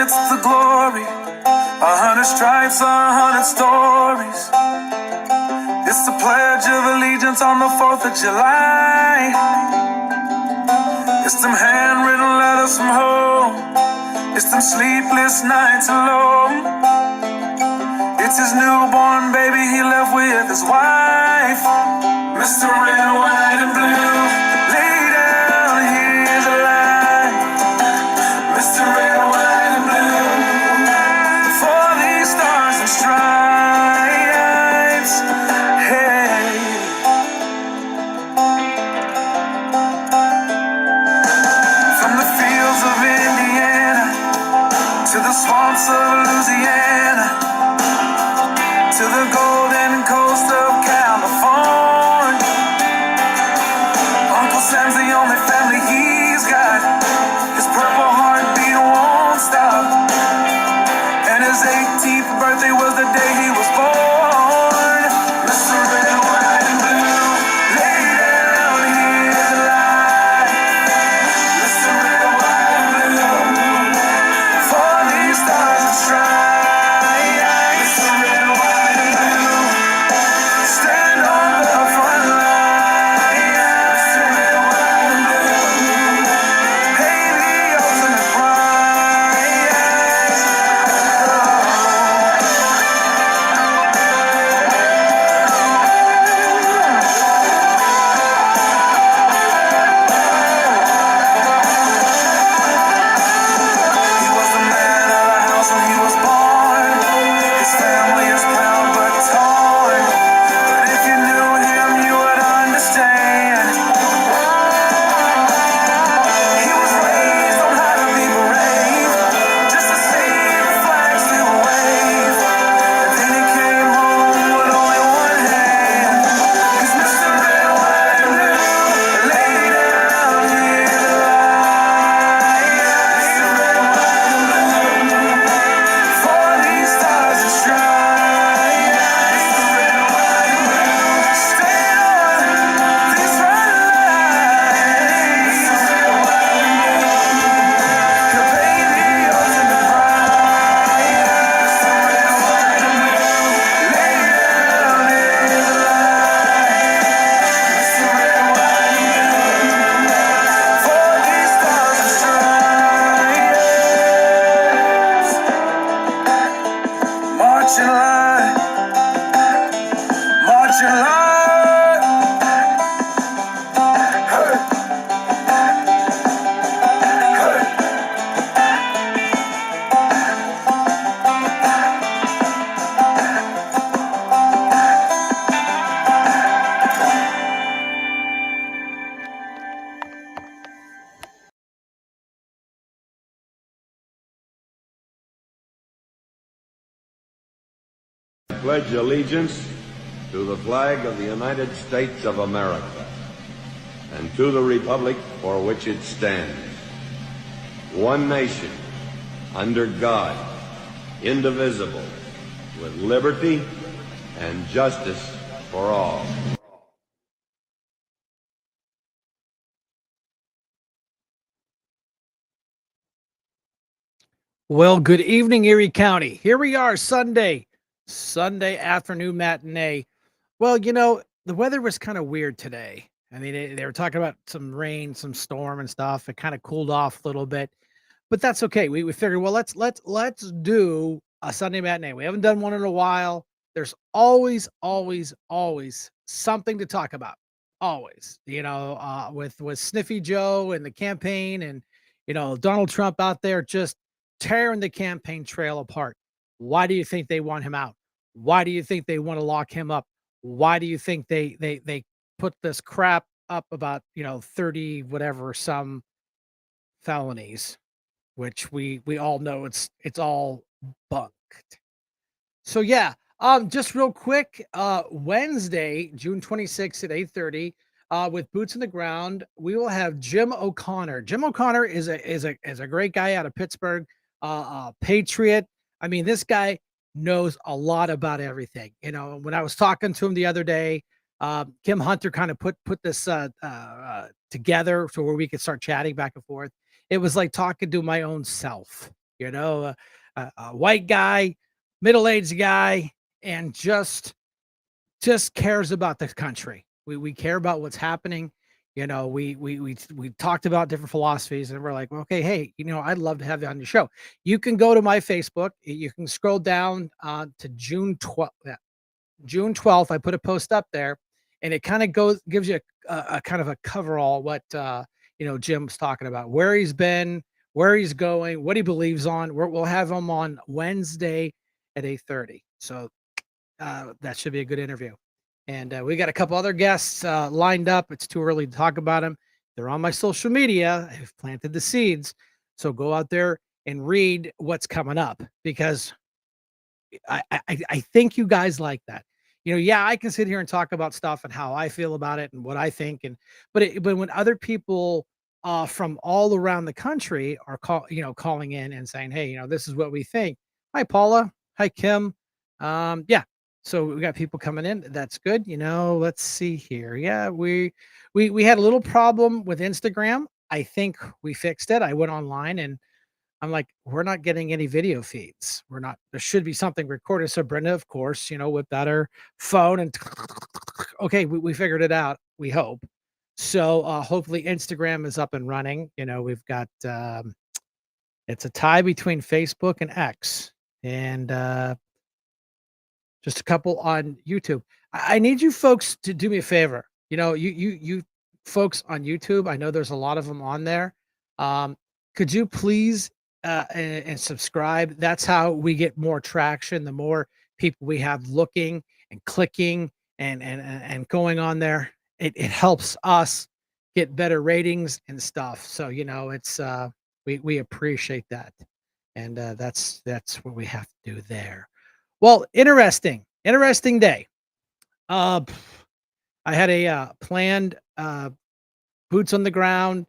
it's the glory. 100 stripes, 100 stories. It's the Pledge of Allegiance on the 4th of July. It's them handwritten letters from home. It's them sleepless nights alone. It's his newborn baby he left with his wife. Mr. Red, White, and Blue, lay down, here's a line. Mr. Red, White, and Blue, for these stars and stripes. Hey. From the fields of Indiana to the swamps of Louisiana, to the golden coast of California, Uncle Sam's the only family he's got. His purple heartbeat won't stop, and his 18th birthday was the day he was born. Mr. Red, White, and Blue, lay down, here's a line. Mr. Red, White, and Blue, for these stars and stripes. Mr. Red, White, and Blue, stand on the front line. Mr. Red, White, and Blue, pay the ultimate price. He was the man of the house when he was born. His family is proud but torn. But if you knew him, you would understand. He was raised on how to be brave, just to see the flag still wave. And then he came home with only one hand. He's Mr. Red, White, and Blue, lay down, here's a line. Mr. Red, White, and Blue, for these stars and stripes. Mr. Red, White, and Blue, stay on this front line. Mr. Red, White, and Blue, you pay the ultimate price. Mr. Red, White, and Blue, lay down, here's a line. Mr. Red, White, and Blue, for these stars and stripes. March in line, march in line. Hey, hey. Pledge allegiance to the flag of the United States of America and to the republic for which it stands, one nation, under God, indivisible, with liberty and justice for all. Well, good evening, Erie County. Here we are, Sunday afternoon matinee. Well, the weather was kind of weird today. I mean, they were talking about some rain, some storm and stuff. It kind of cooled off a little bit, but that's okay. We figured, well, let's do a Sunday matinee. We haven't done one in a while. There's always something to talk about. Always, with Sniffy Joe and the campaign, and Donald Trump out there just tearing the campaign trail apart. Why do you think they want him out? Why do you think they want to lock him up? Why do you think they put this crap up about 30 whatever some felonies, which we all know it's all bunked. So yeah, just real quick, Wednesday, June 26th at 8:30, with Boots on the Ground, we will have Jim O'Connor. Jim O'Connor is a great guy out of Pittsburgh, patriot. I mean, this guy knows a lot about everything. When I was talking to him the other day, Kim Hunter kind of put this together so where we could start chatting back and forth. It was like talking to my own self. a white guy, middle-aged guy, and just cares about the country. We care about what's happening. We talked about different philosophies, and we're like, "Well, okay, hey, I'd love to have you on your show." You can go to my Facebook. You can scroll down to June 12th. I put a post up there, and it kind of gives you a kind of a coverall what Jim's talking about, where he's been, where he's going, what he believes on. We'll have him on Wednesday at 8:30. So that should be a good interview. And we got a couple other guests lined up. It's too early to talk about them. They're on my social media. I've planted the seeds. So go out there and read what's coming up, because I think you guys like that. Yeah, I can sit here and talk about stuff and how I feel about it and what I think, but when other people from all around the country are calling in and saying, "Hey, this is what we think." Hi, Paula. Hi, Kim. Yeah. So we got people coming in. That's good. Let's see here. Yeah, we had a little problem with Instagram. I think we fixed it. I went online and I'm like, we're not getting any video feeds. We're not, there should be something recorded. So Brenda, of course, whipped out her phone and okay, we figured it out. We hope. So hopefully Instagram is up and running. We've got it's a tie between Facebook and X, and just a couple on YouTube. I need you folks to do me a favor. You folks on YouTube, I know there's a lot of them on there. Um, could you please and subscribe? That's how we get more traction. The more people we have looking and clicking and going on there, it helps us get better ratings and stuff. So it's we appreciate that, and that's what we have to do there. Well, interesting day. Uh, I had a planned boots on the ground,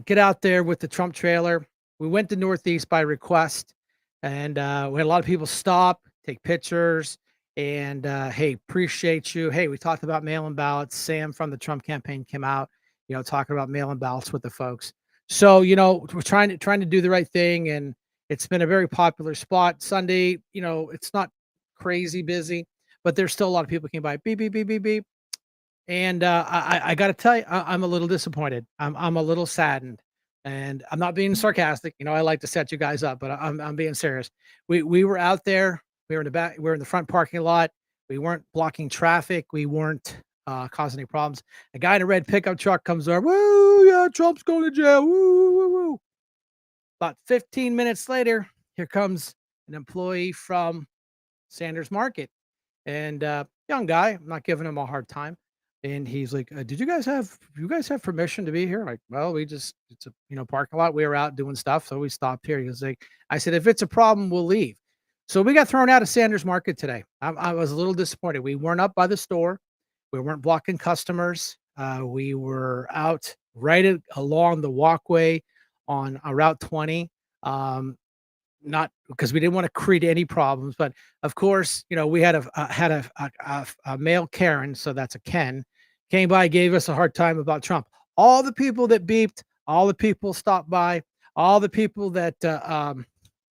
get out there with the Trump trailer. We went to Northeast by request, and we had a lot of people stop, take pictures, and hey, appreciate you. Hey, we talked about mail-in ballots. Sam from the Trump campaign came out, talking about mail-in ballots with the folks. So we're trying to do the right thing, and it's been a very popular spot. Sunday, it's not crazy busy, but there's still a lot of people came by. Beep beep beep beep beep. And I got to tell you, I'm a little disappointed. I'm a little saddened, and I'm not being sarcastic. I like to set you guys up, but I'm being serious. We were out there. We were in the back. We were in the front parking lot. We weren't blocking traffic. We weren't causing any problems. A guy in a red pickup truck comes over. Woo! Yeah, Trump's going to jail. Woo! Woo! Woo! About 15 minutes later, here comes an employee from Sanders Market, and young guy. I'm not giving him a hard time. And he's like, "Did you guys have permission to be here?" Like, well, it's a parking lot. We were out doing stuff, so we stopped here. He was like, I said, "If it's a problem, we'll leave." So we got thrown out of Sanders Market today. I was a little disappointed. We weren't up by the store. We weren't blocking customers. We were out along the walkway on Route 20. Um, Not because we didn't want to create any problems, but of course, we had a male Karen, so that's a Ken, came by, gave us a hard time about Trump. All the people that beeped, all the people stopped by, all the people that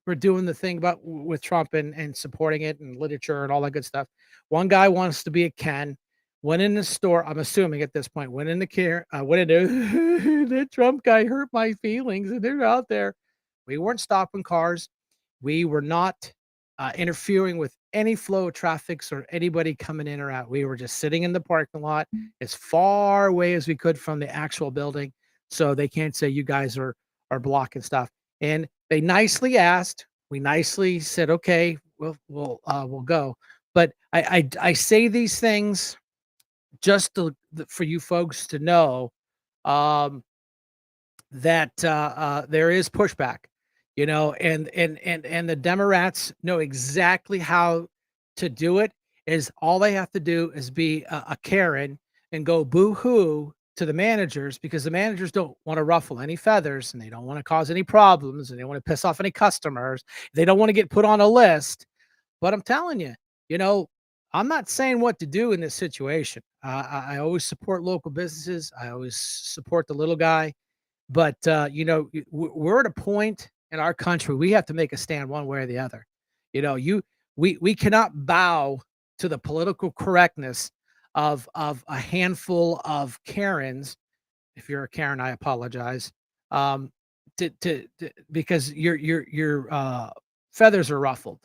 were doing the thing about with Trump and supporting it and literature and all that good stuff. One guy wants to be a Ken. Went in the store. I'm assuming at this point went in the care. Went into the Trump guy hurt my feelings, and they're out there. We weren't stopping cars. We were not interfering with any flow of traffic or anybody coming in or out. We were just sitting in the parking lot as far away as we could from the actual building, so they can't say you guys are blocking stuff. And they nicely asked. We nicely said, okay, we'll go. But I say these things just for you folks to know um, that there is pushback, and the Democrats know exactly how to do it. Is all they have to do is be a Karen and go boo hoo to the managers, because the managers don't want to ruffle any feathers, and they don't want to cause any problems, and they want to piss off any customers. They don't want to get put on a list. But I'm telling you, you know, I'm not saying what to do in this situation. I always support local businesses. I always support the little guy. But we're at a point, in our country, we have to make a stand one way or the other. You know, we cannot bow to the political correctness of a handful of Karens. If you're a Karen, I apologize. Um, to because your feathers are ruffled.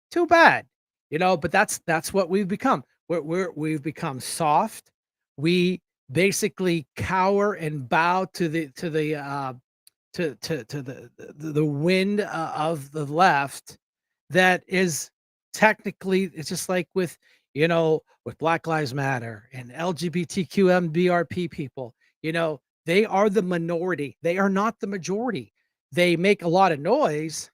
Too bad, you know. But that's what we've become. We've become soft. We basically cower and bow to the wind of the left that is technically it's just like with with Black Lives Matter and LGBTQMBRP people, they are the minority. They are not the majority. They make a lot of noise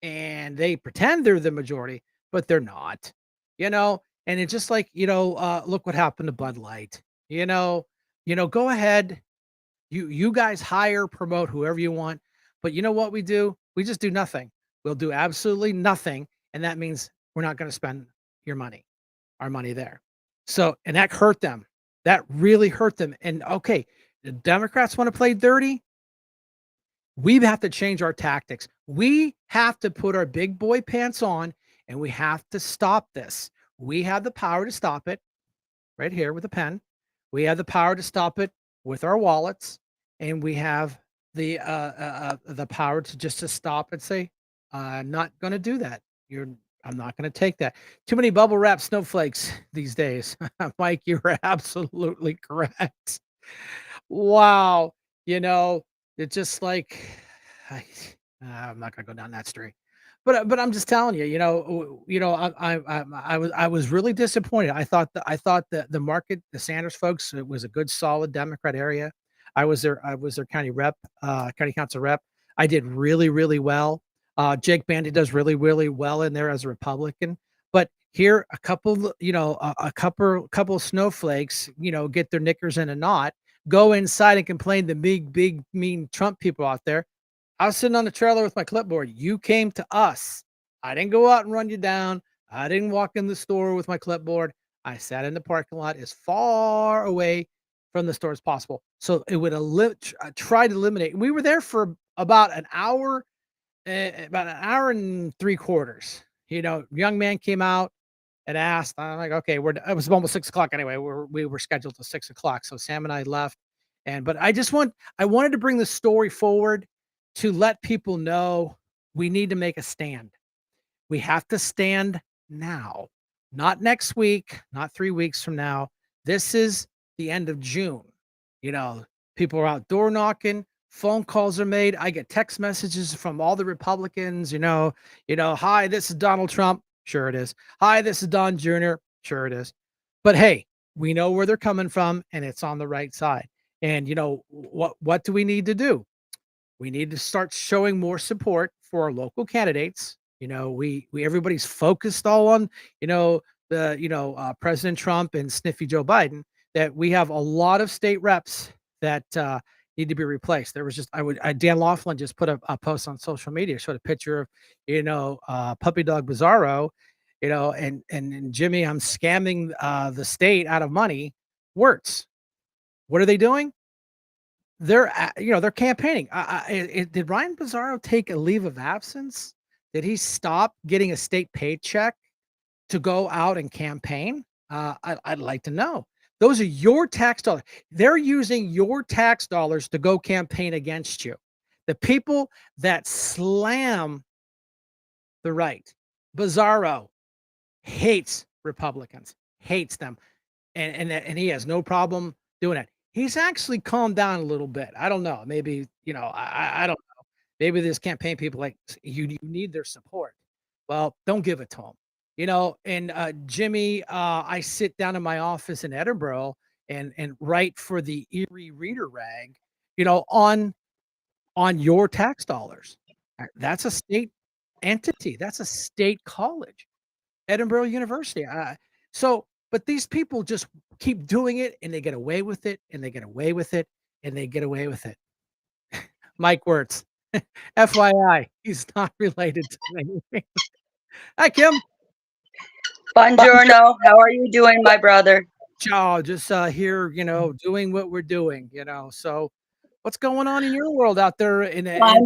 and they pretend they're the majority, but they're not. And it's just like, look what happened to Bud Light. You know, go ahead, you guys hire, promote whoever you want, but you know what we do? We just do nothing. We'll do absolutely nothing, and that means we're not gonna spend your money, our money there. So and that hurt them. That really hurt them, and, okay, the Democrats wanna play dirty, we have to change our tactics. We have to put our big boy pants on, and we have to stop this. We have the power to stop it right here with a pen. We have the power to stop it with our wallets, and we have the power to just to stop and say, "I'm not going to do that. I'm not going to take that." Too many bubble wrap snowflakes these days, Mike. You are absolutely correct. Wow, you know, it's just like I, I'm not gonna go down that street, but I'm just telling you, I was really disappointed. I thought that the market, the Sanders folks, it was a good, solid Democrat area. I was their county rep, county council rep. I did really, really well. Jake Bandy does really, really well in there as a Republican. But here, a couple of snowflakes, get their knickers in a knot, go inside and complain to big, big, mean Trump people out there. I was sitting on the trailer with my clipboard. You came to us. I didn't go out and run you down. I didn't walk in the store with my clipboard. I sat in the parking lot as far away from the store as possible. So it would try to eliminate. We were there for about an hour and three quarters. Young man came out and asked. I'm like, okay, it was almost 6 o'clock anyway. We were scheduled to 6 o'clock. So Sam and I left. But I wanted to bring the story forward to let people know we need to make a stand. We have to stand now, not next week, not 3 weeks from now. This is the end of June. You know, people are out door knocking, phone calls are made. I get text messages from all the Republicans, hi, this is Donald Trump. Sure it is. Hi, this is Don Jr. Sure it is. But hey, we know where they're coming from and it's on the right side. And what do we need to do? We need to start showing more support for our local candidates. We everybody's focused all on, President Trump and sniffy Joe Biden, that we have a lot of state reps that need to be replaced. There was just Dan Laughlin just put a post on social media, showed a picture of, puppy dog Bizarro, and Jimmy, I'm scamming the state out of money. Works. What are they doing? They're campaigning. Did Ryan Bizarro take a leave of absence? Did he stop getting a state paycheck to go out and campaign? I'd like to know. Those are your tax dollars. They're using your tax dollars to go campaign against you. The people that slam the right, Bizarro hates Republicans, hates them, and he has no problem doing it. He's actually calmed down a little bit. I don't know. Maybe I don't know. Maybe this campaign people like you need their support. Well, don't give it to them. And Jimmy, I sit down in my office in Edinburgh and write for the Erie Reader Rag, on your tax dollars. That's a state entity. That's a state college. Edinburgh University. But these people just keep doing it, and they get away with it, and they get away with it, and they get away with it. Mike Wirtz, FYI, he's not related to anything. Hi, Kim. Buongiorno. How are you doing, my brother? Ciao. Just here, doing what we're doing. So What's going on in your world out there in I'm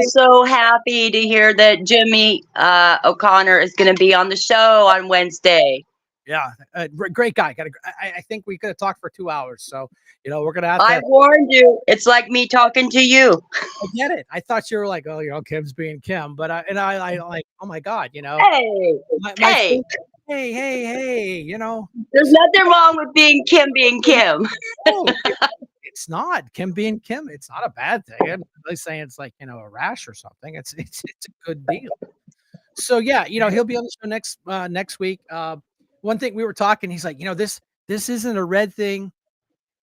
so happy to hear that Jimmy O'Connor is going to be on the show on Wednesday. yeah, great guy. I think we could have talked for 2 hours. So, we're going to have I to. warned you. It's like me talking to you. I get it. I thought you were like, oh, Kim's being Kim, but I like, oh my God, Hey, my hey, face, hey, there's nothing wrong with being Kim. oh, it's not Kim being Kim. It's not a bad thing. I'm really saying it's like, a rash or something. It's a good deal. So yeah, he'll be on the show next week. One thing we were talking, he's like, this isn't a red thing.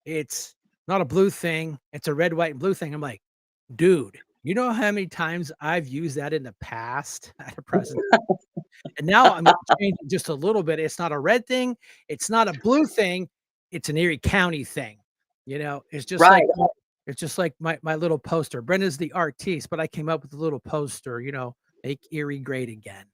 It's not a blue thing. It's a red, white, and blue thing. I'm like, dude, you know how many times I've used that in the past at a present? And now I'm gonna change it just a little bit. It's not a red thing. It's not a blue thing. It's an Erie County thing. It's just Right, like my little poster. Brenda's the artiste, but I came up with a little poster. Make Erie great again.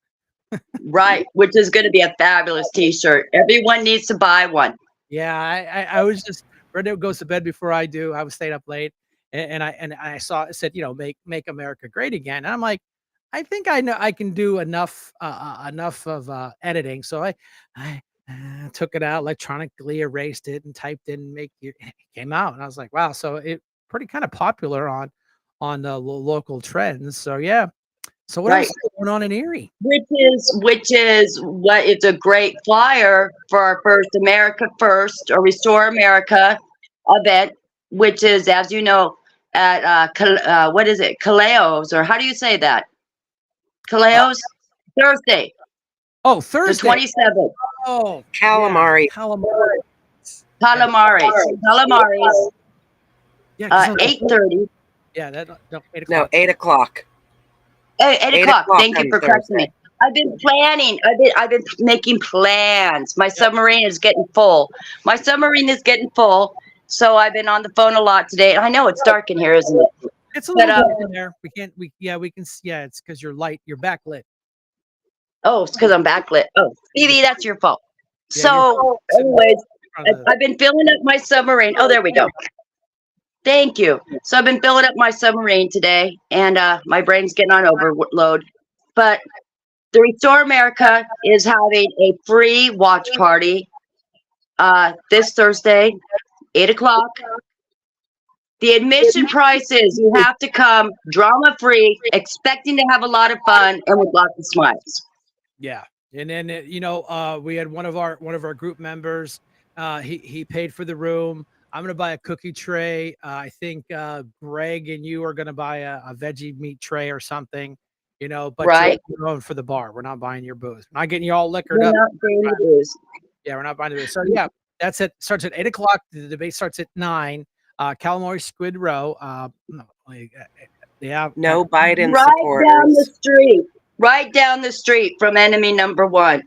right. Which is going to be a fabulous T-shirt. Everyone needs to buy one. Yeah, I was just Brenda goes to bed before I do. I was staying up late, and I saw it said, make America great again. And I'm like, I think I know I can do enough of editing. So I took it out electronically, erased it, and typed in it came out. And I was like, wow. So it pretty kind of popular on the local trends. So yeah. So what else Right. is going on in Erie? Which is what it's a great flyer for our first America First or Restore America event, which is, as you know, at what is it, Caleos, or how do you say that? Uh, Caleos, Thursday, oh, the Thursday. 27th. Oh, Calamari. yeah, calamari. Calamares, Yeah, 'cause 8:30. yeah, that no, 8 No, o'clock. 8 o'clock. 8 8 o'clock. o'clock Thank you on for correcting me. Thursday. I've been planning. I've been making plans. My submarine is getting full. My submarine is getting full. So I've been on the phone a lot today. I know it's dark in here, isn't it? It's a But little dark in there. We can yeah, it's because you're backlit. oh, it's because I'm backlit. Oh, Stevie, that's your fault. Yeah, So, sitting anyways, in front of the, I've been filling up my submarine. Oh, there we go. Thank you. So I've been filling up my submarine today, and my brain's getting on overload. But the Restore America is having a free watch party this Thursday, 8 o'clock. The admission price is you have to come drama free, expecting to have a lot of fun and with lots of smiles. yeah. And then we had one of our group members. He paid for the room. I'm gonna buy a cookie tray. I think Greg and you are gonna buy a veggie meat tray or something. But Right? you're going for the bar. We're not buying your booze. We're not getting you all liquored We're up. not doing the booze. Yeah, we're not buying the booze. So yeah, that's it. Starts at 8 o'clock. The debate starts at 9. Calamari Squid Row. No, yeah. No Biden Right down the supporters. street. Right down the street from enemy number one.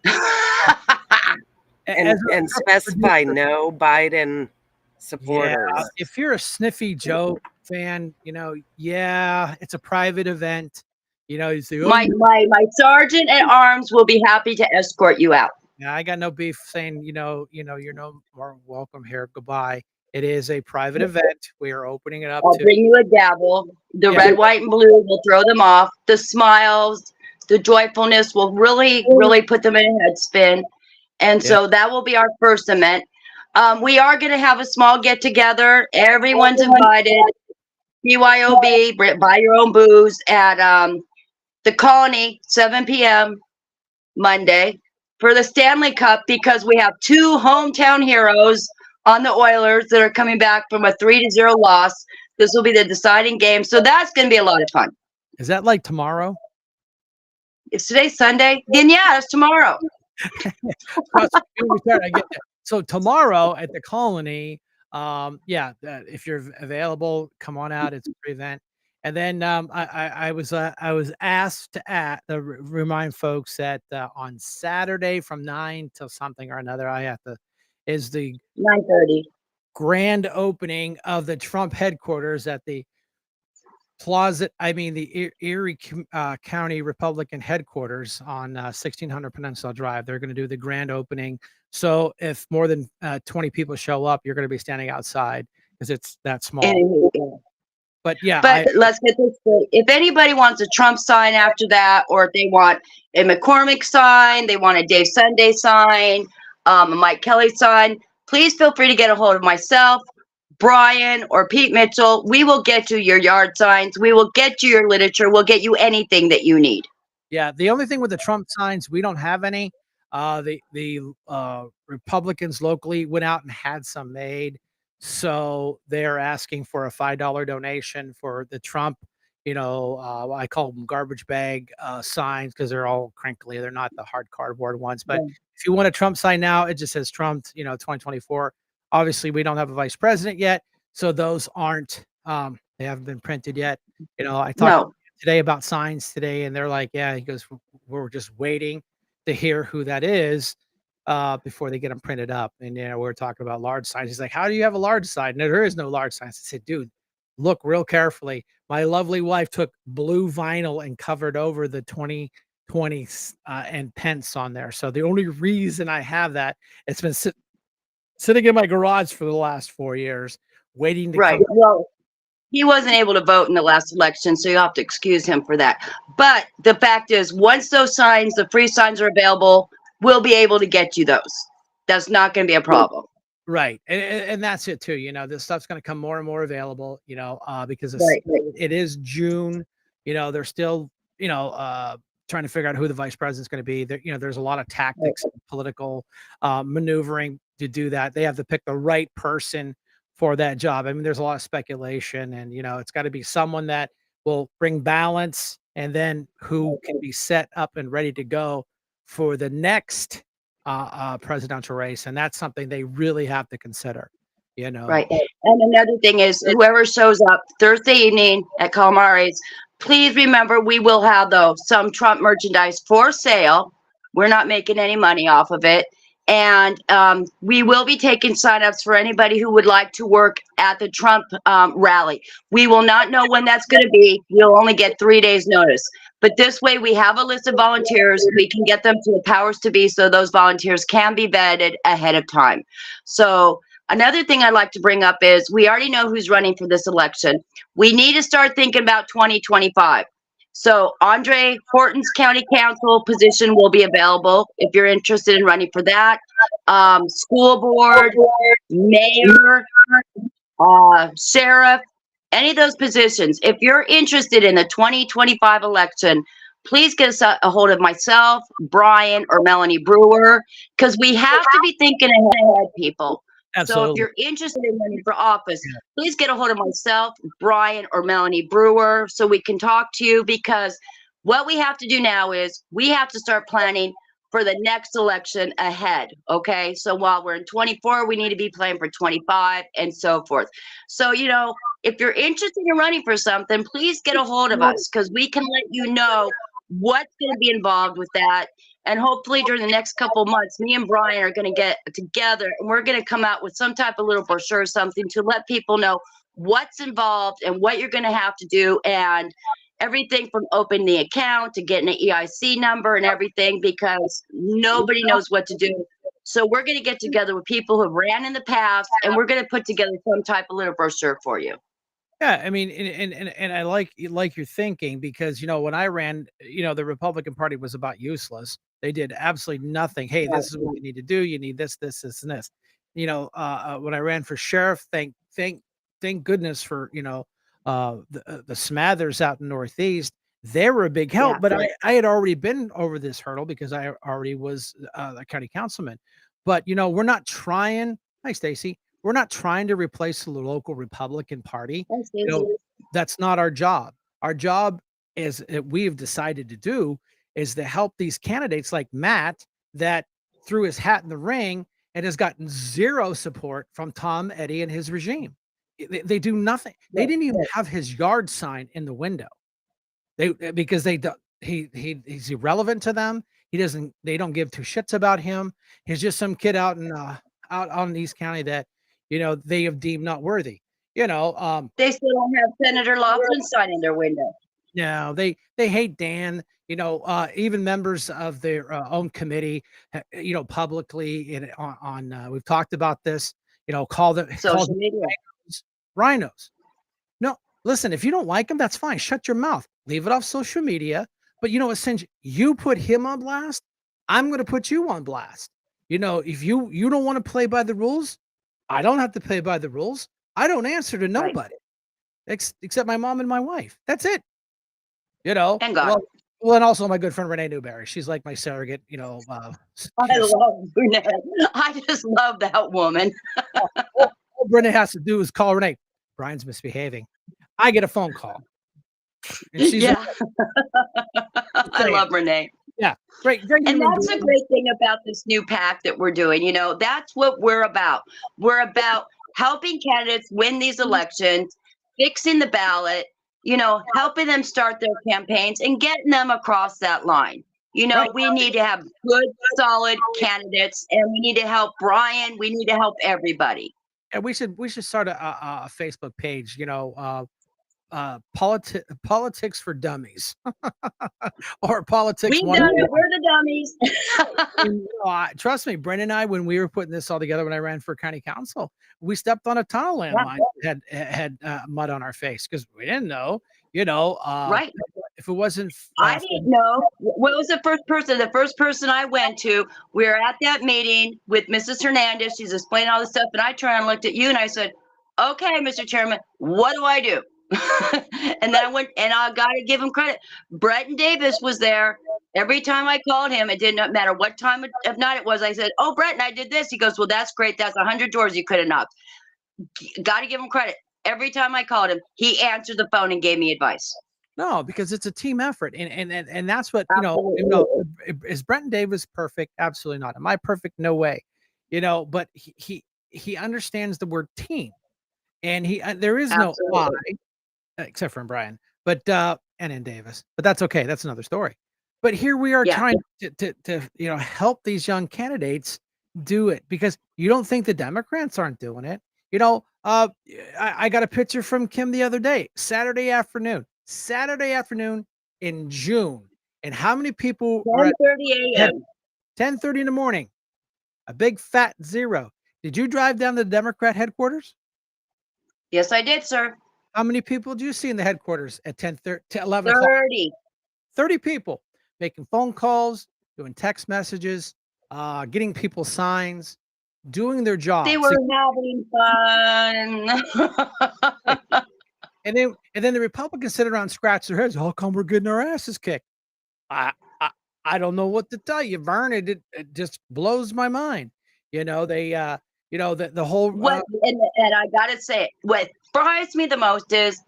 And specify no Biden supporters. Yeah, if you're a Sniffy Joe fan, yeah, it's a private event. You say, oh, My sergeant at arms will be happy to escort you out. yeah, I got no beef saying, you're no more welcome here. Goodbye. It is a private event. We are opening it up I'll to. bring you a gavel. The Yeah. red, white, and blue will throw them off. The smiles, the joyfulness will really, really put them in a head spin. And so that will be our first event. We are going to have a small get together. Everyone's invited. BYOB, buy your own booze at the Colony, 7 p.m. Monday for the Stanley Cup, because we have two hometown heroes on the Oilers that are coming back from a 3-0 loss. This will be the deciding game. So that's going to be a lot of fun. Is that like tomorrow? If today's Sunday, then yeah, it's tomorrow. I get that. So tomorrow at the Colony, if you're available, come on out. It's a free event. And then I was asked to remind folks that on Saturday from 9 till something or another, is the 9:30. grand opening of the Trump headquarters at the the Erie County Republican headquarters on 1600 Peninsula Drive. They're going to do the grand opening. So if more than 20 people show up, you're going to be standing outside because it's that small. Anywho, yeah. But yeah, But let's get this straight. If anybody wants a Trump sign after that, or if they want a McCormick sign, they want a Dave Sunday sign, a Mike Kelly sign, please feel free to get a hold of myself, Brian, or Pete Mitchell. We will get you your yard signs. We will get you your literature. We'll get you anything that you need. yeah, the only thing with the Trump signs, we don't have any. The Republicans locally went out and had some made, so they're asking for a $5 donation for the Trump. I call them garbage bag signs because they're all crinkly. They're not the hard cardboard ones. But if you want a Trump sign now, it just says Trump. 2024. Obviously, we don't have a vice president yet, so those aren't. They haven't been printed yet. I talked today about signs today, and they're like, yeah. He goes, we're just waiting to hear who that is before they get them printed up. And we're talking about large signs. He's like, how do you have a large sign? No, there is no large signs. I said, dude, look real carefully. My lovely wife took blue vinyl and covered over the 2020 and Pence on there. So the only reason I have that, it's been sitting in my garage for the last 4 years, waiting to come. Well, he wasn't able to vote in the last election, so you have to excuse him for that. But the fact is, once those signs, the free signs are available, we'll be able to get you those. That's not going to be a problem. Right. And that's it too. This stuff's going to come more and more available, because it is June. They're still, trying to figure out who the vice president's going to be. There's a lot of tactics, political maneuvering to do that. They have to pick the right person for that job. I mean, there's a lot of speculation, and it's got to be someone that will bring balance, and then who can be set up and ready to go for the next presidential race. And that's something they really have to consider. Right. And another thing is, whoever shows up Thursday evening at Calamari's, please remember we will have some Trump merchandise for sale. We're not making any money off of it. And we will be taking signups for anybody who would like to work at the Trump rally. We will not know when that's going to be. You'll only get 3 days notice. But this way, we have a list of volunteers. We can get them to the powers to be, so those volunteers can be vetted ahead of time. So another thing I'd like to bring up is, we already know who's running for this election. We need to start thinking about 2025. So Andre Horton's county council position will be available if you're interested in running for that. School board, mayor, sheriff, any of those positions. If you're interested in the 2025 election, please get us a hold of myself, Brian, or Melanie Brewer, because we have to be thinking ahead, people. Absolutely. So if you're interested in running for office, please get a hold of myself, Brian, or Melanie Brewer, so we can talk to you, because what we have to do now is we have to start planning for the next election ahead. Okay. So while we're in 24, we need to be planning for 25 and so forth. So, if you're interested in running for something, please get a hold of us, because we can let you know what's going to be involved with that. And hopefully during the next couple of months, me and Brian are going to get together, and we're going to come out with some type of little brochure or something to let people know what's involved and what you're going to have to do, and everything from opening the account to getting an EIC number and everything, because nobody knows what to do. So we're going to get together with people who have ran in the past, and we're going to put together some type of little brochure for you. Yeah, I mean, and I like your thinking, because when I ran, the Republican Party was about useless. They did absolutely nothing. Hey, this is what you need to do. You need this, this, this, and this. When I ran for sheriff, thank goodness for the Smathers out in Northeast. They were a big help, but I had already been over this hurdle because I already was a county councilman. But we're not trying. Hi, Stacy. We're not trying to replace the local Republican Party. That's not our job. Our job is, we have decided to do, is to help these candidates like Matt, that threw his hat in the ring and has gotten zero support from Tom Eddy and his regime. They do nothing. They didn't even have his yard sign in the window. Because he's irrelevant to them. They don't give two shits about him. He's just some kid out in East County that they have deemed not worthy. They still don't have Senator Laughlin's sign in their window. No, they hate Dan. Even members of their own committee, publicly on we've talked about this. Call them social media. rhinos. No, listen, if you don't like him, that's fine. Shut your mouth. Leave it off social media. But you know what, since you put him on blast, I'm going to put you on blast. You know, if you don't want to play by the rules, I don't have to play by the rules. I don't answer to Right. nobody except my mom and my wife. That's it. You know, And God. well, and also my good friend Renee Newberry. She's like my surrogate. You know, I love Brunette. I just love that woman. all Renee has to do is call Renee. Brian's misbehaving. I get a phone call, and she's Yeah. I love Renee. yeah, great And human that's the being. great thing about this new pack that we're doing. You know, that's what we're about. We're about helping candidates win these elections, fixing the ballot, you know, helping them start their campaigns and getting them across that line. You know, Right. we need to have good, solid candidates, and we need to help Brian. We need to help everybody. And we should start a Facebook page. You know, politics for dummies or politics We've one. done it. We're the dummies. You know, trust me, Brent and I, when we were putting this all together, when I ran for county council, we stepped on a ton of landmines, had mud on our face because we didn't know. You know, Right. if it wasn't, I didn't know. What was the first person? The first person I went to, we were at that meeting with Mrs. Hernandez. She's explaining all this stuff. And I turned and looked at you and I said, okay, Mr. Chairman, what do I do? And then I went and I got to give him credit. Bretton Davis was there. Every time I called him, it didn't matter what time of night it was. I said, oh, Bretton, I did this. He goes, well, that's great. That's 100 doors you could have knocked. Got to give him credit. Every time I called him, he answered the phone and gave me advice. No, because it's a team effort, and that's what you know. Is Brenton Davis perfect? Absolutely not. Am I perfect? No way. You know, but he understands the word team, and there is no I, except for in Brian, but and in Davis, but that's okay. That's another story. But here we are trying to you know help these young candidates do it because you don't think the Democrats aren't doing it. You know, I got a picture from Kim the other day, Saturday afternoon in June. And how many people are at 10:30 a.m. 10:30 in the morning? A big fat zero. Did you drive down to the Democrat headquarters? Yes, I did, sir. How many people do you see in the headquarters at 10:30 to 11 o'clock? 30. 30 people making phone calls, doing text messages, getting people signs, doing their job. They were having fun. And then the Republicans sit around, scratch their heads. How come we're getting our asses kicked? I don't know what to tell you, Vern. It just blows my mind. You know, they you know, the whole and I gotta say, what surprised me the most is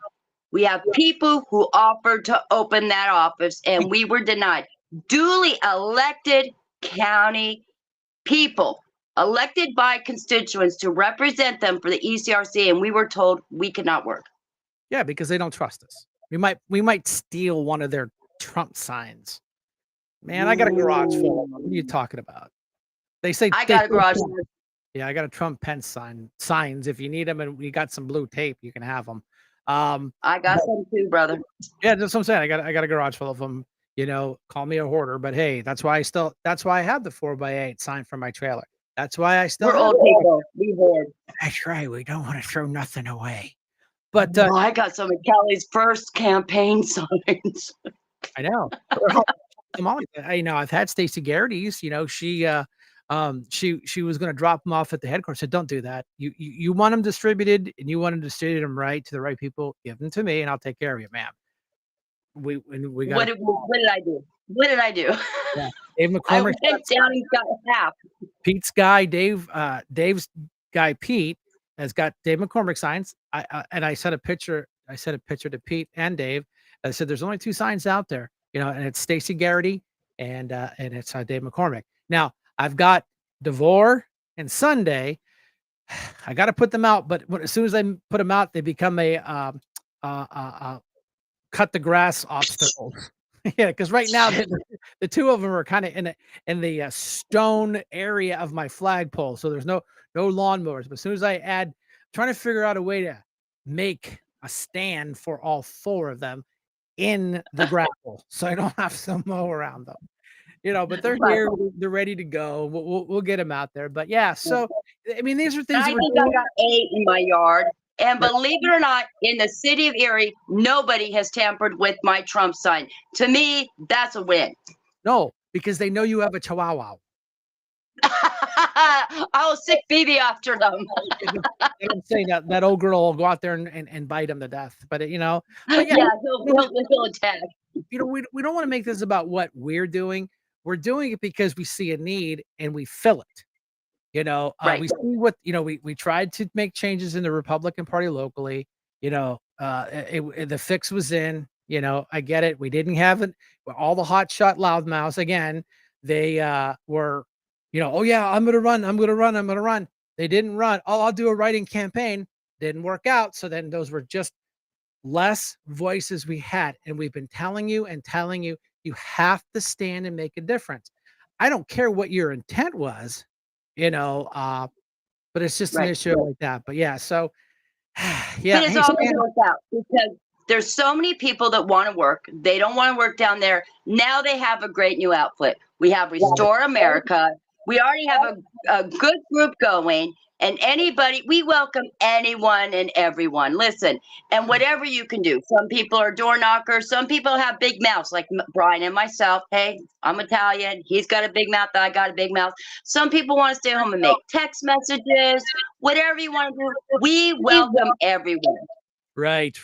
we have people who offered to open that office and we were denied. Duly elected county people, elected by constituents to represent them for the ECRC, and we were told we could not work. yeah, because they don't trust us. We might steal one of their Trump signs. Man, I got a garage full of them. What are you talking about? They say I got a garage. Yeah, I got a Trump Pence signs. If you need them and we got some blue tape, you can have them. I got some too, brother. Yeah, that's what I'm saying. I got a garage full of them. You know, call me a hoarder, but hey, that's why I have the 4x8 sign for my trailer. That's why I still We're have old people. We hoard. That's right. We don't want to throw nothing away. But I got some of Kelly's first campaign signs. I know. You know, I've had Stacey Garrity's. You know, she was going to drop them off at the headquarters. Said, "Don't do that. You want them distributed, and you want to distribute them right to the right people. Give them to me, and I'll take care of you, ma'am." We got. What did I do? What did I do? Yeah, Dave I McCormick. went down and got half. Pete's guy, Dave's guy, Pete has got Dave McCormick signs. I sent a picture. I sent a picture to Pete and Dave. I said, "There's only 2 signs out there, you know, and it's Stacey Garrity and it's Dave McCormick." Now I've got DeVore and Sunday. I got to put them out, but as soon as I put them out, they become a cut the grass obstacle. Yeah, because right now the 2 of them are kind of in the stone area of my flagpole, so there's no lawnmowers. But as soon as I add, I'm trying to figure out a way to make a stand for all 4 of them in the gravel, so I don't have to mow around them. You know, but they're here, they're ready to go. We'll get them out there. But yeah, so I mean, these are things. I think I got 8 in my yard. And believe it or not, in the city of Erie, nobody has tampered with my Trump sign. To me, that's a win. No, because they know you have a chihuahua. I'll sick Phoebe after them. I'm saying that old girl will go out there and bite him to death. But but yeah, Yeah, he'll attack. we don't want to make this about what we're doing. We're doing it because we see a need and we fill it. Right. We see what we tried to make changes in the Republican Party locally. The fix was in. I get it. We didn't have it. All the hotshot loudmouths again. They were, oh yeah, I'm gonna run. They didn't run. Oh, I'll do a writing campaign. Didn't work out. So then those were just less voices we had, and we've been telling you, you have to stand and make a difference. I don't care what your intent was, but it's just an issue like that. But yeah, so yeah, But it's all going to work out because there's so many people that want to work. They don't want to work down there. Now they have a great new outfit. We have Restore America. We already have a good group going. And we welcome anyone and everyone. Listen, and whatever you can do. Some people are door knockers. Some people have big mouths, like Brian and myself. Hey, I'm Italian. He's got a big mouth. I got a big mouth. Some people want to stay home and make text messages. Whatever you want to do, we welcome everyone. Right.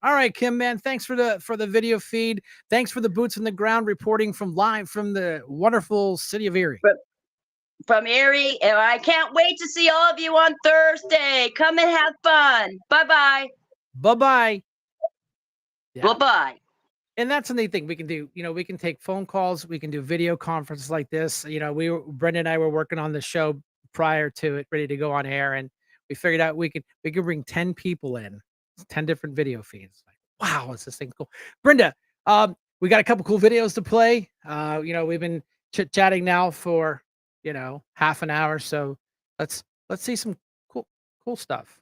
All right, Kim, man. Thanks for the video feed. Thanks for the boots on the ground reporting live from the wonderful city of Erie. From Erie, and I can't wait to see all of you on Thursday. Come and have fun. Bye-bye. Bye-bye. Yeah. Bye-bye. And that's the neat thing we can do. We can take phone calls. We can do video conferences like this. Brenda and I were working on the show prior to it, ready to go on air. And we figured out we could bring 10 people in, 10 different video feeds. Like, wow, is this thing cool? Brenda, we got a couple cool videos to play. We've been chit-chatting now for half an hour. So let's see some cool stuff.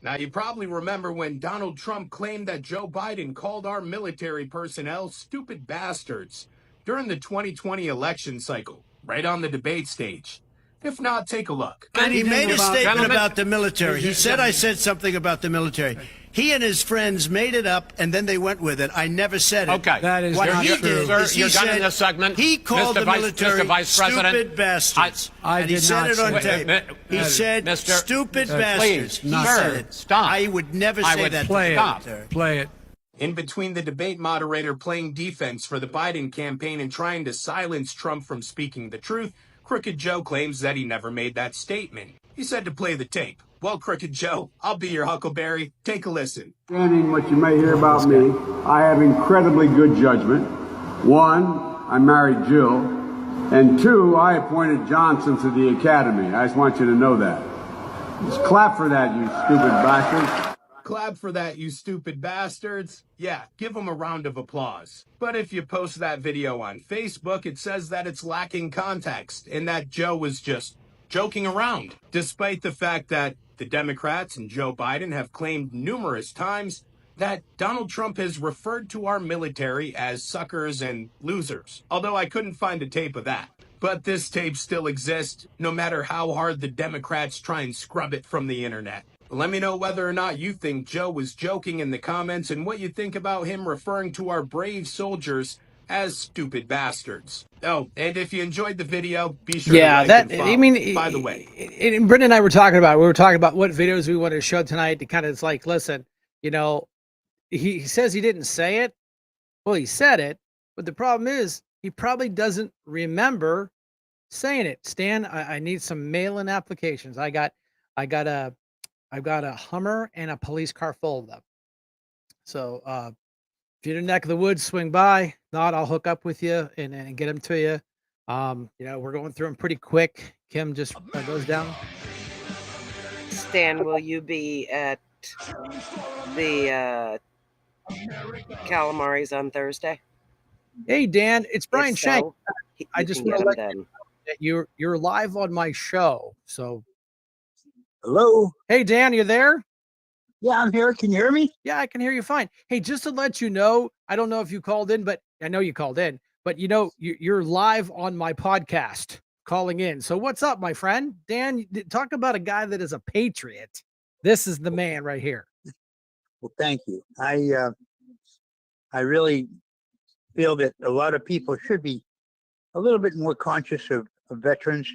Now, you probably remember when Donald Trump claimed that Joe Biden called our military personnel stupid bastards during the 2020 election cycle, right on the debate stage. If not, take a look. He made a statement about the military. He said I said something about the military. He and his friends made it up, and then they went with it. I never said it. Okay. That is what he did. Sir, you're done in this segment. He called the military Mr. Vice President, stupid bastards. And he said it on tape. He said stupid bastards. He said it. Stop. I would never say that. Play it. In between the debate moderator playing defense for the Biden campaign and trying to silence Trump from speaking the truth, Crooked Joe claims that he never made that statement. He said to play the tape. Well, Crooked Joe, I'll be your Huckleberry. Take a listen. What you may hear about me, I have incredibly good judgment. One, I married Jill. And two, I appointed Johnson to the academy. I just want you to know that. Just clap for that, you stupid bastards. Clap for that, you stupid bastards. Yeah, give them a round of applause. But if you post that video on Facebook, it says that it's lacking context and that Joe was just joking around, despite the fact that the Democrats and Joe Biden have claimed numerous times that Donald Trump has referred to our military as suckers and losers, although I couldn't find a tape of that. But this tape still exists, no matter how hard the Democrats try and scrub it from the internet. Let me know whether or not you think Joe was joking in the comments and what you think about him referring to our brave soldiers as stupid bastards. Oh, and if you enjoyed the video, be sure to like and follow. By the way, Brenda and I were talking about what videos we wanted to show tonight to kind of, it's like, listen, he says he didn't say it. Well, he said it, but the problem is he probably doesn't remember saying it. Stan, I need some mail-in applications. I've got a Hummer and a police car full of them. So if you're in the neck of the woods, swing by. Not, I'll hook up with you and get them to you. We're going through them pretty quick. Kim just goes down. Stan, will you be at the Calamari's on Thursday? Hey, Dan, it's Brian Shank. I just want to let you know that you're live on my show. So, hello. Hey, Dan, you there? Yeah, I'm here. Can you hear me? Yeah, I can hear you fine. Hey, just to let you know, I don't know if you called in, but I know you called in. But you're live on my podcast, calling in. So what's up, my friend? Dan, talk about a guy that is a patriot. This is the man right here. Well, thank you. I really feel that a lot of people should be a little bit more conscious of veterans,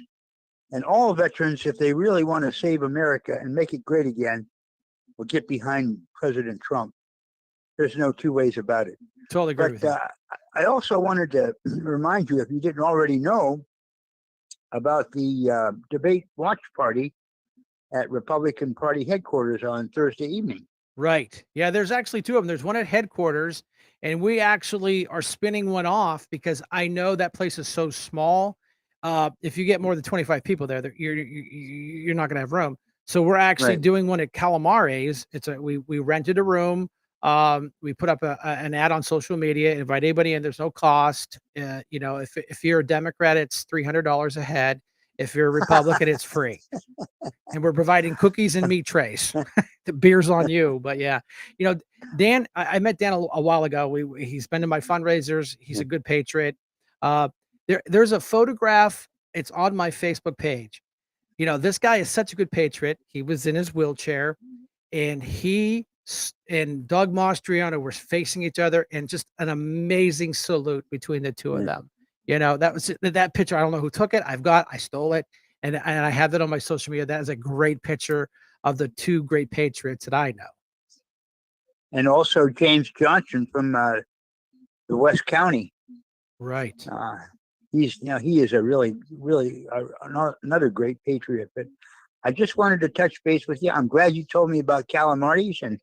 and all veterans, if they really want to save America and make it great again, will get behind President Trump. There's no two ways about it. Totally agree with you. I also wanted to remind you, if you didn't already know, about the debate watch party at Republican Party headquarters on Thursday evening. Right. Yeah, there's actually two of them. There's one at headquarters, and we actually are spinning one off because I know that place is so small. If you get more than 25 people there, you're not going to have room. So we're actually Right. doing one at Calamari's. We rented a room. We put up an ad on social media, invite anybody in. There's no cost. If you're a Democrat, it's $300 a head. If you're a Republican, it's free. And we're providing cookies and meat trays. The beer's on you, but yeah, Dan. I met Dan a while ago. He's been to my fundraisers. He's a good patriot. There's a photograph. It's on my Facebook page. This guy is such a good patriot. He was in his wheelchair, and he and Doug Mastriano were facing each other, and just an amazing salute between the two of them. That picture. I don't know who took it. I stole it. And I have that on my social media. That is a great picture of the two great patriots that I know. And also James Johnson from the West County. Right. He is a really another great patriot. But I just wanted to touch base with you. I'm glad you told me about Calamari's, and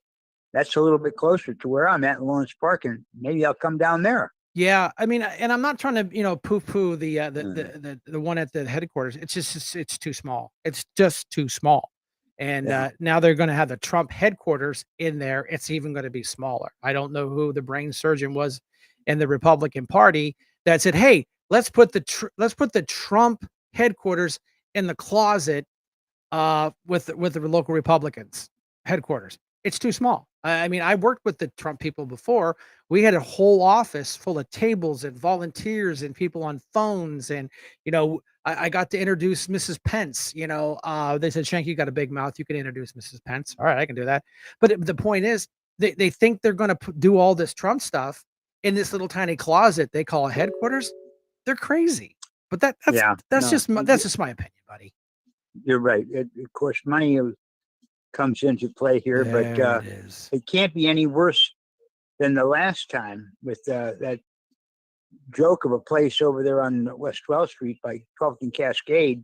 that's a little bit closer to where I'm at in Lawrence Park, and maybe I'll come down there. Yeah, I mean, and I'm not trying to, poo-poo the one at the headquarters. It's too small. It's just too small. And now they're going to have the Trump headquarters in there. It's even going to be smaller. I don't know who the brain surgeon was in the Republican Party that said, "Hey, let's put the Trump headquarters in the closet with the local Republicans headquarters." It's too small. I mean, I worked with the Trump people before. We had a whole office full of tables and volunteers and people on phones. And, I got to introduce Mrs. Pence. They said, "Shank, you got a big mouth. You can introduce Mrs. Pence." All right, I can do that. But the point is, they think they're going to do all this Trump stuff in this little tiny closet they call a headquarters. They're crazy. But that's just my opinion, buddy. You're right. Of course, money comes into play here, but it can't be any worse than the last time with that joke of a place over there on West 12th Street by 12th and Cascade.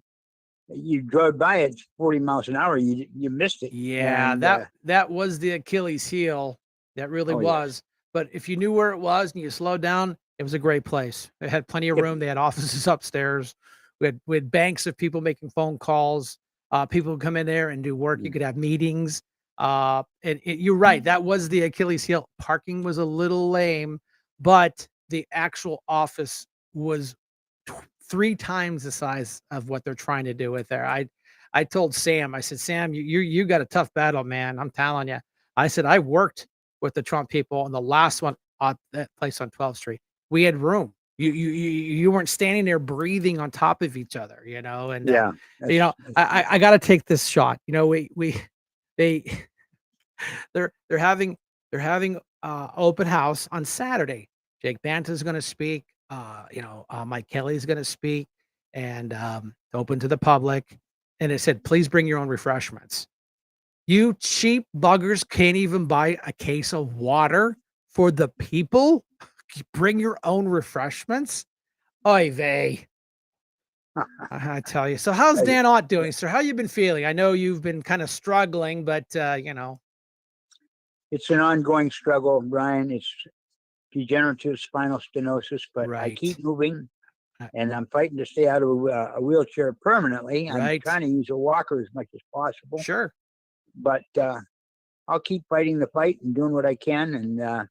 You drove by it 40 miles an hour. You missed it. Yeah, And, that was the Achilles heel. That really was. Yes. But if you knew where it was and you slowed down, it was a great place. It had plenty of room. They had offices upstairs. We had banks of people making phone calls. People would come in there and do work. You could have meetings. You're right. That was the Achilles heel. Parking was a little lame, but the actual office was 3 times the size of what they're trying to do with there. I told Sam, I said, "Sam, you got a tough battle, man. I'm telling you." I said, "I worked with the Trump people on the last one at that place on 12th Street. We had room. You weren't standing there breathing on top of each other, and I got to take this shot. They're having open house on Saturday. Jake Banta's going to speak. Mike Kelly's going to speak, and open to the public. And it said, "Please bring your own refreshments." You cheap buggers can't even buy a case of water for the people. Bring your own refreshments. Oy vey. I tell you. So how's Dan Ott doing, sir? How you been feeling? I know you've been kind of struggling, but it's an ongoing struggle, Brian. It's degenerative spinal stenosis, but I keep moving, and I'm fighting to stay out of a wheelchair permanently. I'm trying to use a walker as much as possible. Sure. But I'll keep fighting the fight and doing what I can. And I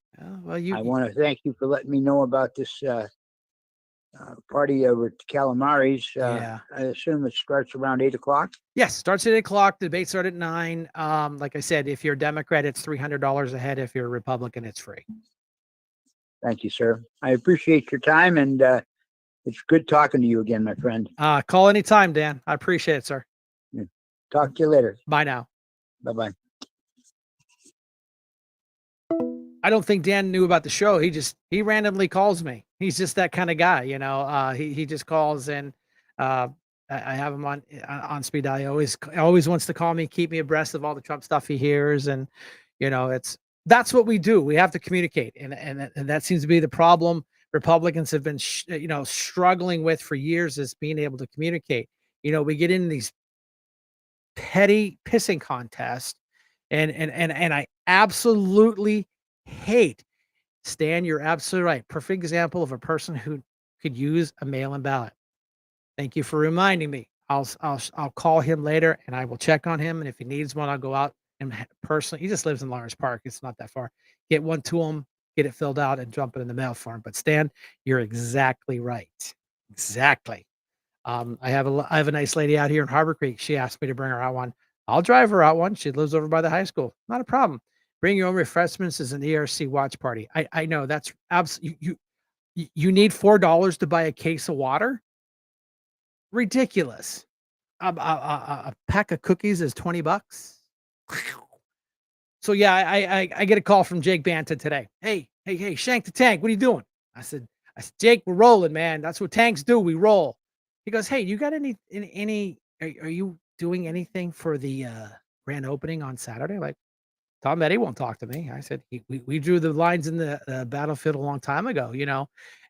want to thank you for letting me know about this party over at Calamari's. I assume it starts around 8 o'clock. Yes, starts at 8 o'clock. The debate starts at 9. Like I said, if you're a Democrat, it's $300 a head. If you're a Republican, it's free. Thank you, sir. I appreciate your time, and it's good talking to you again, my friend. Call anytime, Dan. I appreciate it, sir. Talk to you later. Bye now. Bye-bye. don't think Dan knew about the show. He randomly calls me. He's just that kind of guy, he just calls and I have him on speed dial. He always wants to call me, keep me abreast of all the Trump stuff he hears. And, that's what we do. We have to communicate. And that seems to be the problem Republicans have been, struggling with for years, is being able to communicate. We get into these petty pissing contests and I absolutely hate. Stan, you're absolutely right. Perfect example of a person who could use a mail-in ballot. Thank you for reminding me. I'll call him later and I will check on him. And if he needs one, I'll go out and personally. He just lives in Lawrence Park. It's not that far. Get one to him, get it filled out, and dump it in the mail for him. But Stan, you're exactly right. Exactly. I have a nice lady out here in Harbor Creek. She asked me to bring her out one. I'll drive her out one. She lives over by the high school. Not a problem. Bring your own refreshments as an ERC watch party. I know that's absolutely you need $4 to buy a case of water. Ridiculous. A pack of cookies is $20. So yeah, I get a call from Jake Banta today. Hey, Shank the Tank, what are you doing? I said, Jake, we're rolling, man. That's what tanks do. We roll. He goes, hey, you got any? Are you doing anything for the grand opening on Saturday? Like, Tom Eddie won't talk to me. I said, we drew the lines in the battlefield a long time ago.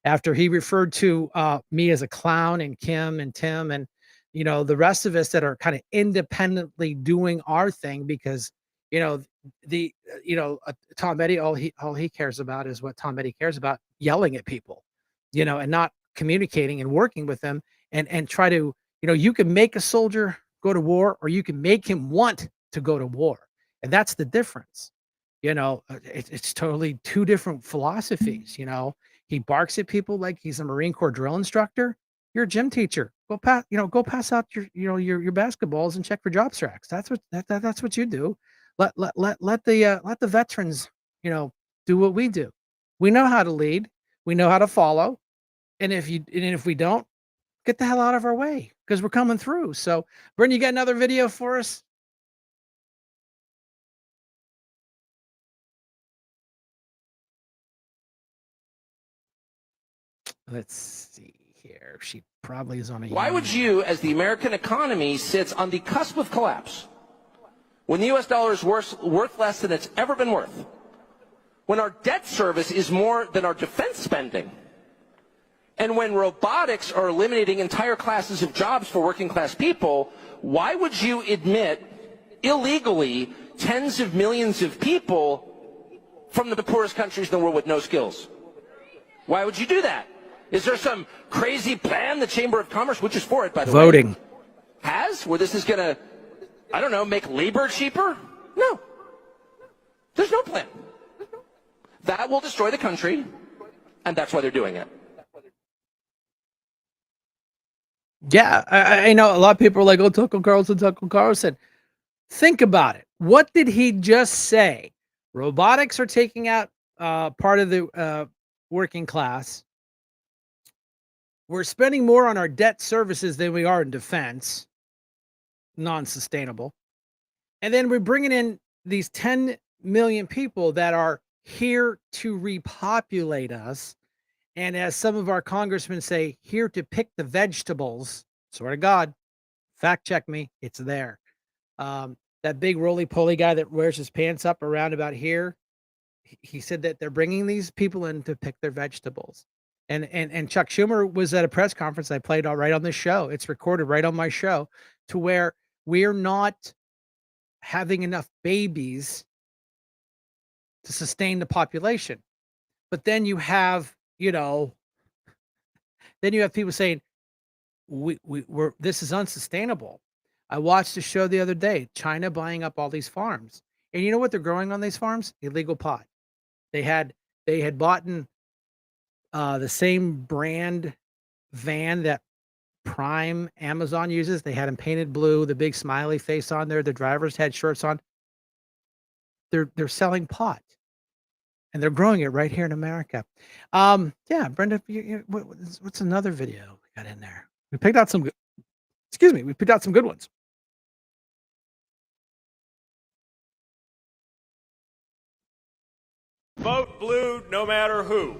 After he referred to me as a clown and Kim and Tim and the rest of us that are kind of independently doing our thing because Tom Eddie, all he cares about is what Tom Eddie cares about, yelling at people, and not communicating and working with them and try to, you can make a soldier go to war or you can make him want to go to war. And that's the difference. It's totally two different philosophies. He barks at people like he's a Marine Corps drill instructor. You're a gym teacher. Go pass out your basketballs and check for job tracks. That's what you do. Let the veterans, do what we do. We know how to lead. We know how to follow. And if we don't, get the hell out of our way because we're coming through. So, Bryn, you got another video for us? Let's see here. She probably is on a. Why would you, as the American economy sits on the cusp of collapse, when the U.S. dollar is worth less than it's ever been worth, when our debt service is more than our defense spending, and when robotics are eliminating entire classes of jobs for working class people, why would you admit illegally tens of millions of people from the poorest countries in the world with no skills? Why would you do that? Is there some crazy plan the Chamber of Commerce, which is for it, by the way, has, where this is going to, I don't know, make labor cheaper? No. There's no plan. That will destroy the country, and that's why they're doing it. Yeah, I know a lot of people are like, oh, Tucker Carlson. Think about it. What did he just say? Robotics are taking out part of the working class. We're spending more on our debt services than we are in defense. Non-sustainable. And then we're bringing in these 10 million people that are here to repopulate us. And as some of our congressmen say, here to pick the vegetables. Swear to God, fact check me, it's there. That big roly-poly guy that wears his pants up around about here, he said that they're bringing these people in to pick their vegetables. And Chuck Schumer was at a press conference I played all right on this show. It's recorded right on my show, to where we're not having enough babies to sustain the population. But then you have, then you have people saying, we're this is unsustainable. I watched a show the other day, China buying up all these farms. And you know what they're growing on these farms? Illegal pot. They had bought the same brand van that Prime Amazon uses. They had them painted blue, the big smiley face on there. The drivers had shirts on. They're selling pot, and they're growing it right here in America. Yeah, Brenda, what's another video we got in there? We picked out some. We picked out some good ones. Vote blue no matter who.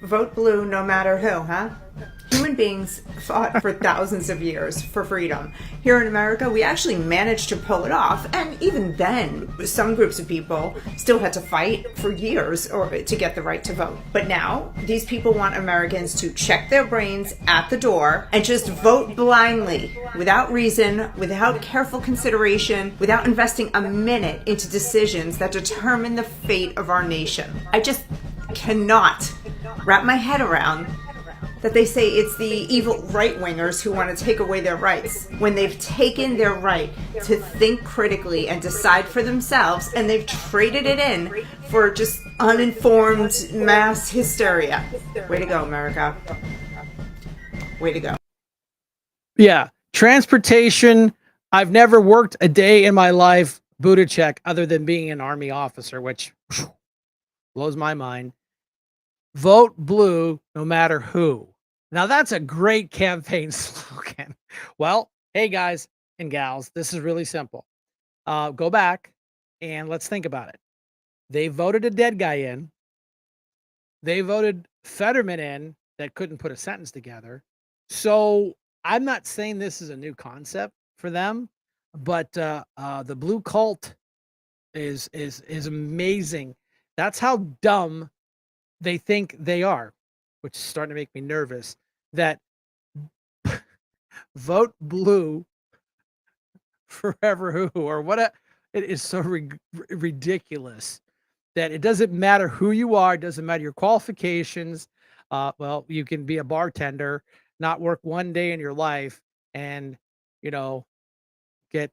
Vote blue no matter who, huh? Human beings fought for thousands of years for freedom. Here in America, we actually managed to pull it off, and even then, some groups of people still had to fight for years to get the right to vote. But now, these people want Americans to check their brains at the door and just vote blindly, without reason, without careful consideration, without investing a minute into decisions that determine the fate of our nation. I just cannot wrap my head around that they say it's the evil right-wingers who want to take away their rights, when they've taken their right to think critically and decide for themselves, and they've traded it in for just uninformed mass hysteria. Way to go, America. Way to go. Yeah. Transportation. I've never worked a day in my life, Buttigieg, other than being an Army officer, which blows my mind. Vote blue no matter who. Now that's a great campaign slogan. Well, hey guys and gals, this is really simple. Go back and let's think about it. They voted a dead guy in. They voted Fetterman in that couldn't put a sentence together. So I'm not saying this is a new concept for them, but the blue cult is amazing. That's how dumb they think they are, which is starting to make me nervous, that vote blue forever who, or what it is so ridiculous that it doesn't matter who you are, it doesn't matter your qualifications. Well, you can be a bartender, not work one day in your life and, get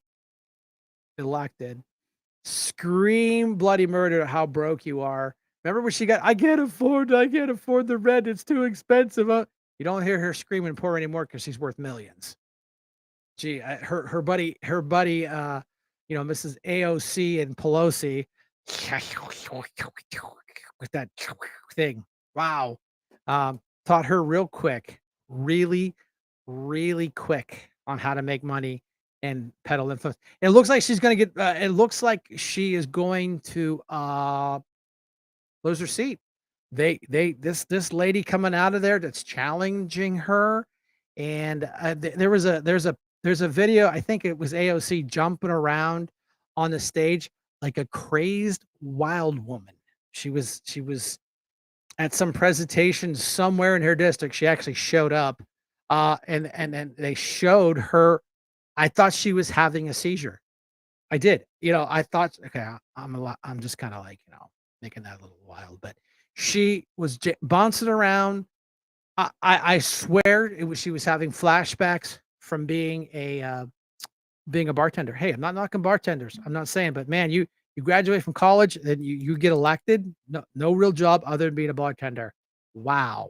elected. Scream bloody murder at how broke you are. Remember when she got, I can't afford the rent. It's too expensive. You don't hear her screaming poor anymore because she's worth millions. Gee, her buddy, Mrs. AOC and Pelosi with that thing. Wow. Taught her really quick on how to make money and peddle influence. It looks like she's going to get, it looks like she is going to, lose her seat. This lady coming out of there that's challenging her, and there's a video. I think it was AOC jumping around on the stage like a crazed wild woman. She was at some presentation somewhere in her district. She actually showed up, and they showed her. I thought she was having a seizure. I did. I thought, okay, I'm just kind of like, making that a little wild, but she was bouncing around. I swear she was having flashbacks from being a bartender. Hey, I'm not knocking bartenders. I'm not saying, but man, you graduate from college, then you get elected. No real job other than being a bartender. Wow.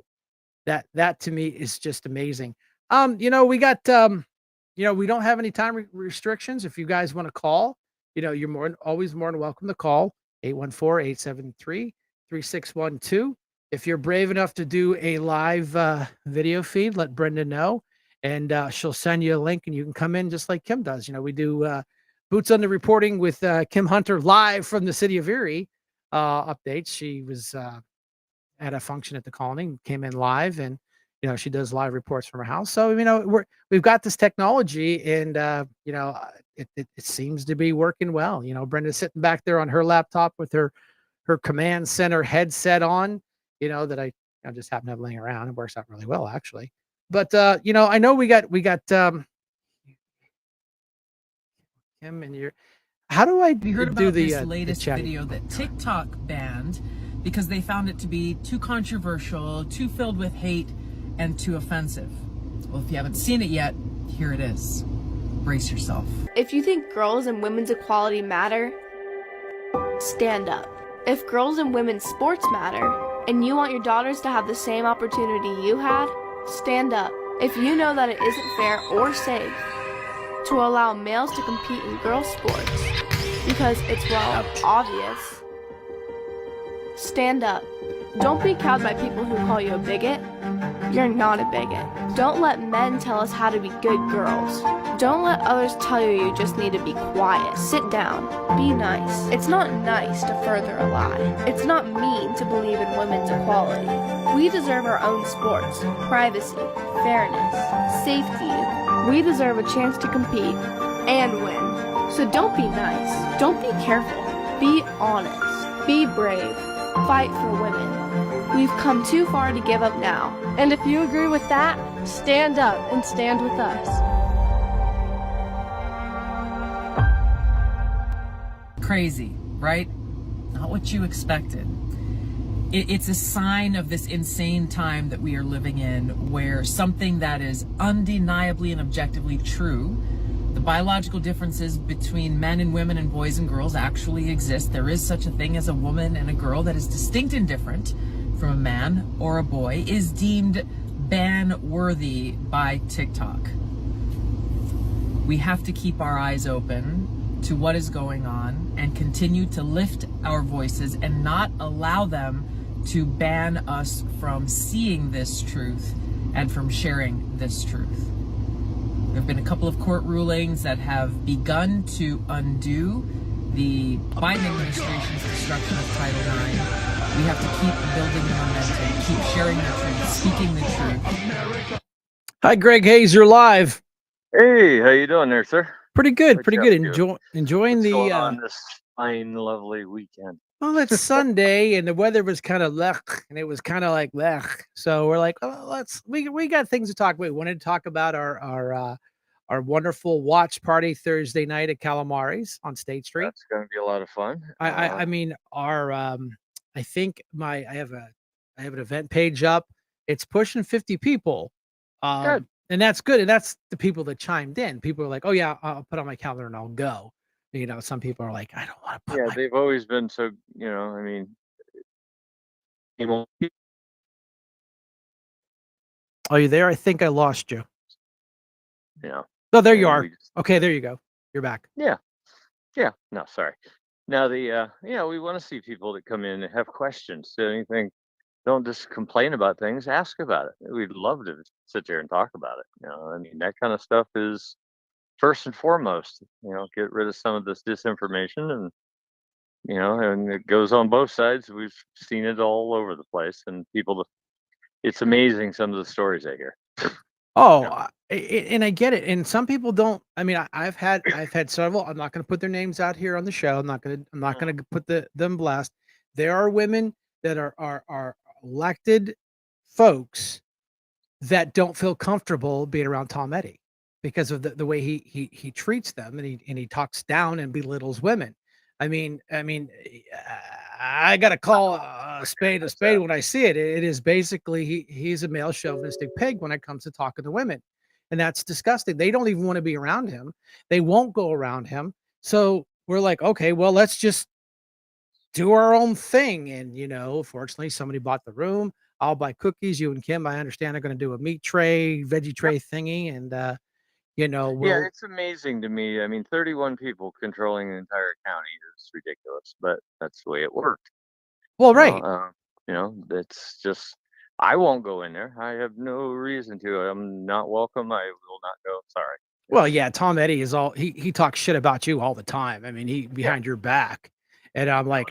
That to me is just amazing. We got, we don't have any time restrictions. If you guys want to call, you're always more than welcome to call 814-873-3612. If you're brave enough to do a live video feed, let Brenda know, and she'll send you a link and you can come in just like Kim does. We do Boots on the Reporting with Kim Hunter live from the city of Erie updates. She was at a function at the Colony, came in live, and she does live reports from her house. So we've got this technology, and it seems to be working well. Brenda's sitting back there on her laptop with her command center headset on, that I just happen to have laying around. It works out really well, actually. But I know we got Kim and your. How do I We heard do about the this latest the video that TikTok banned because they found it to be too controversial, too filled with hate, and too offensive. Well, if you haven't seen it yet, here it is. Brace yourself. If you think girls and women's equality matter, stand up. If girls and women's sports matter, and you want your daughters to have the same opportunity you had, stand up. If you know that it isn't fair or safe to allow males to compete in girls' sports because it's, obvious, stand up. Don't be cowed by people who call you a bigot. You're not a bigot. Don't let men tell us how to be good girls. Don't let others tell you you just need to be quiet. Sit down. Be nice. It's not nice to further a lie. It's not mean to believe in women's equality. We deserve our own sports, privacy, fairness, safety. We deserve a chance to compete and win. So don't be nice. Don't be careful. Be honest. Be brave. Fight for women. We've come too far to give up now. And if you agree with that, stand up and stand with us. Crazy, right? Not what you expected. It's a sign of this insane time that we are living in, where something that is undeniably and objectively true, the biological differences between men and women and boys and girls actually exist. There is such a thing as a woman and a girl that is distinct and different from a man or a boy, is deemed ban-worthy by TikTok. We have to keep our eyes open to what is going on and continue to lift our voices and not allow them to ban us from seeing this truth and from sharing this truth. There have been a couple of court rulings that have begun to undo the Biden administration's destruction of Title IX. We have to keep building the momentum, keep sharing the truth, speaking the truth. Hi, Greg Hayes. You're live. Hey, how you doing there, sir? Pretty good. What Pretty you good. up to? Enjoying What's the. going on this fine, lovely weekend? Well, it's Sunday and the weather was kind of lech, and it was kind of like lech. So we're like, oh, we got things to talk about. We wanted to talk about our wonderful watch party Thursday night at Calamari's on State Street. That's going to be a lot of fun. I mean, I think I have an event page up. It's pushing 50 people. Good. And that's good. And that's the people that chimed in. People are like, oh yeah, I'll put on my calendar and I'll go. You know, some people are like, I don't want to put Yeah, they've always been so, I mean, Are you there? I think I lost you. Yeah. Oh, there you and are. we just- Okay, there you go. You're back. yeah. Yeah. No, sorry. Now we want to see people that come in and have questions. So anything, don't just complain about things, ask about it. We'd love to sit there and talk about it. I mean, that kind of stuff is first and foremost, get rid of some of this disinformation and, and it goes on both sides. We've seen it all over the place and it's amazing some of the stories I hear. Oh, and I get it. And some people don't. I mean, I've had several. I'm not going to put their names out here on the show. I'm not going to put them blast. There are women that are elected folks that don't feel comfortable being around Tom Eddy because of the way he treats them, and he talks down and belittles women. I mean, I got to call a spade when I see it. It is basically he's a male chauvinistic pig when it comes to talking to women, and that's disgusting. They don't even want to be around him. They won't go around him. So we're like, okay, well, let's just do our own thing. And fortunately, somebody bought the room. I'll buy cookies. You and Kim, I understand, are going to do a meat tray, veggie tray thingy, and Yeah, it's amazing to me. I mean, 31 people controlling an entire county is ridiculous, but that's the way it worked. Well, right. It's just, I won't go in there. I have no reason to. I'm not welcome. I will not go. Sorry. Well, yeah, Tom Eddy is he talks shit about you all the time. I mean, he behind your back. And I'm like,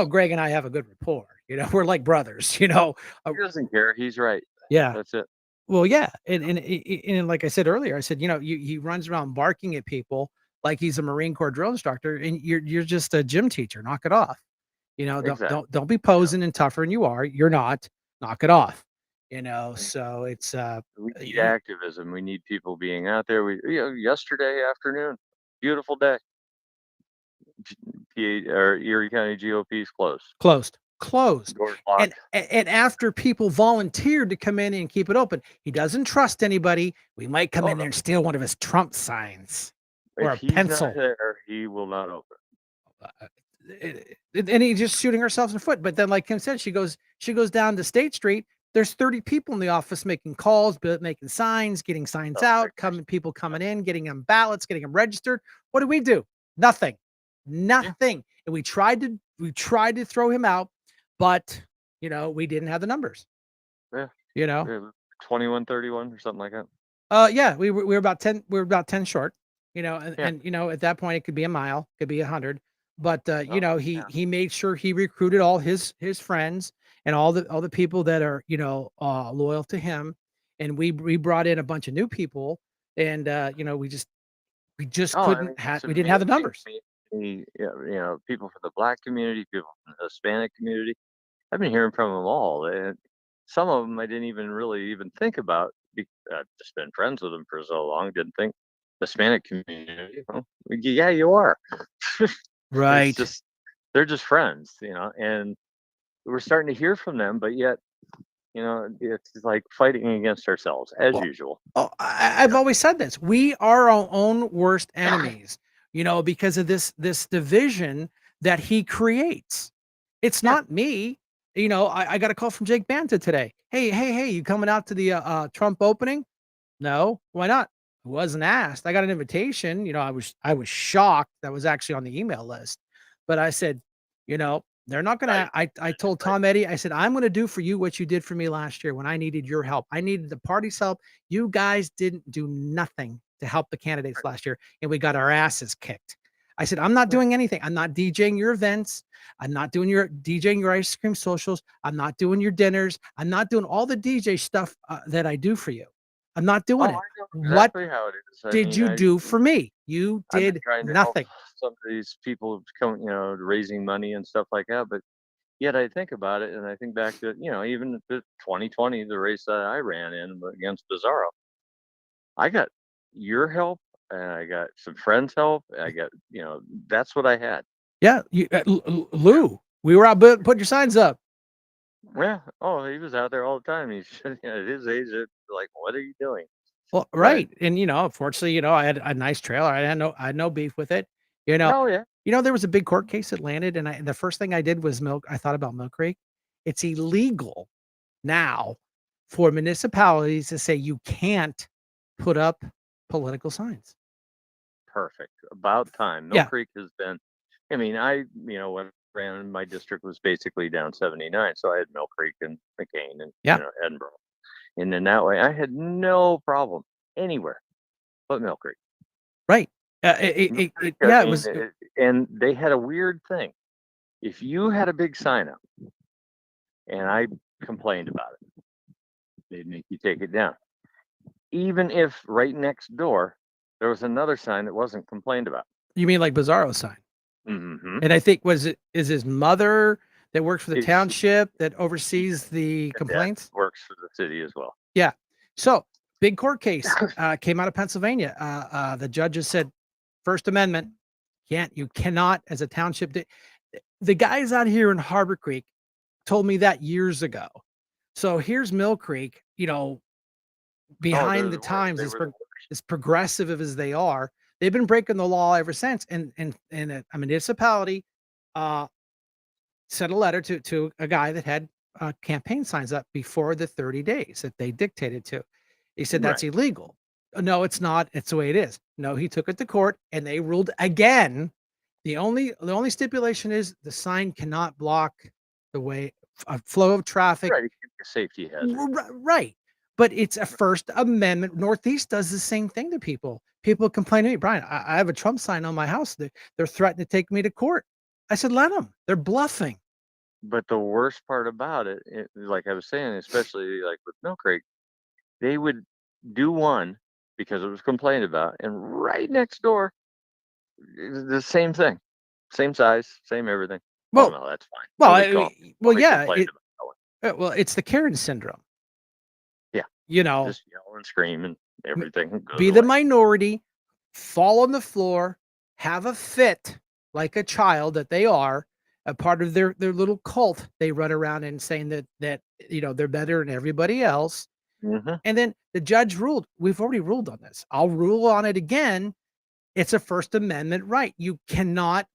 Greg and I have a good rapport. We're like brothers, He doesn't care. He's right. Yeah. That's it. Well, yeah. And like I said earlier, I said, he runs around barking at people like he's a Marine Corps drill instructor, and you're just a gym teacher. Knock it off. Exactly. Don't be posing and tougher than you are. You're not. Knock it off. So it's We need activism. We need people being out there. Yesterday afternoon, beautiful day. Erie County GOP is closed. closed. Doors locked. And after people volunteered to come in and keep it open, he doesn't trust anybody. We might come in there and steal one of his Trump signs or If a he's pencil. not there, he will not open. And he's just shooting ourselves in the foot. But then, like Kim said, she goes down to State Street. There's 30 people in the office making calls, making signs, getting signs out, people coming in, getting them ballots, getting them registered. What do? Nothing. And we tried to throw him out, but we didn't have the numbers. Yeah. You know. Yeah, 21-31 or something like that. Yeah, we were about 10. We were about 10 short. And, Yeah. at that point it could be a mile, could be 100. But Oh, he made sure he recruited all his friends and all the people that are loyal to him, and we brought in a bunch of new people, and we just Oh, I mean, couldn't have it's we didn't have the amazing numbers. to me, people from the Black community, people from the Hispanic community. I've been hearing from them all, and some of them I didn't even really even think about. I've just been friends with them for so long, didn't think Hispanic community. Well, yeah, you are. It's Right. just they're just friends, and we're starting to hear from them, but yet, it's like fighting against ourselves as usual. Oh, I've always said this. We are our own worst enemies, because of this division that he creates. It's Yeah. not me. I got a call from Jake Banta today. Hey, you coming out to the Trump opening? No, why not? I wasn't asked. I got an invitation. I was shocked that was actually on the email list. But I said, they're not gonna I told Tom Eddy, I said, I'm gonna do for you what you did for me last year when I needed your help. I needed the party's help. You guys didn't do nothing to help the candidates last year, and we got our asses kicked. I said, I'm not doing anything. I'm not DJing your events. I'm not doing your DJing your ice cream socials. I'm not doing your dinners. I'm not doing all the DJ stuff that I do for you. I'm not Oh, doing I it. know What exactly how it is. I did mean, you do for me? You I've been did trying to help nothing. some of these people come, raising money and stuff like that. But yet I think about it and I think back to, even the 2020, the race that I ran in against Bizarro. I got your help and I got some friends' help. I got, that's what I had. Yeah, Lou, we were out putting your signs up. Yeah. Oh, he was out there all the time. He's at his age, it's like, what are you doing? Well, But right. And fortunately, I had a nice trailer. I had no beef with it. You know, oh yeah, there was a big court case that landed, and the first thing I did was I thought about Mill Creek. It's illegal now for municipalities to say you can't put up political signs. perfect. About time. Mill Yeah. Creek has been. I mean, when I ran, my district was basically down 79, so I had Mill Creek and McCain and Yeah. Edinburgh, and in that way, I had no problem anywhere but Mill Creek. Right. Mill Creek, Yeah, I it mean, was. and they had a weird thing. If you had a big sign up, and I complained about it, they'd make you take it down, even if right next door there was another sign that wasn't complained about. You mean like Bizarro's sign? Mm-hmm. And I think is his mother that works for the It's- township that oversees the complaints? Works for the city as well. Yeah. So big court case came out of Pennsylvania. The judges said, First Amendment, you cannot as a township. The guys out here in Harbor Creek told me that years ago. So here's Mill Creek, behind the times, as progressive as they are. They've been breaking the law ever since. And a municipality sent a letter to a guy that had campaign signs up before the 30 days that they dictated to. He said that's Right. illegal. No, it's not. It's the way it is. No, he took it to court and they ruled again. The only stipulation is the sign cannot block the way a flow of traffic. Right. A safety hazard. Right. But it's a First Amendment. Northeast does the same thing to people. People complain to me, Brian, I have a Trump sign on my house. They're threatening to take me to court. I said, let them. They're bluffing. But the worst part about it, like I was saying, especially like with Mill Creek, they would do one because it was complained about, and right next door, the same thing, same size, same everything. Well, no, that's fine. Well, yeah. It's the Karen syndrome. Yeah. Just yell and scream and everything. Be the minority, fall on the floor, have a fit like a child that they are, a part of their little cult. They run around and saying that they're better than everybody else. Mm-hmm. And then the judge ruled. We've already ruled on this. I'll rule on it again. It's a First Amendment right. You cannot.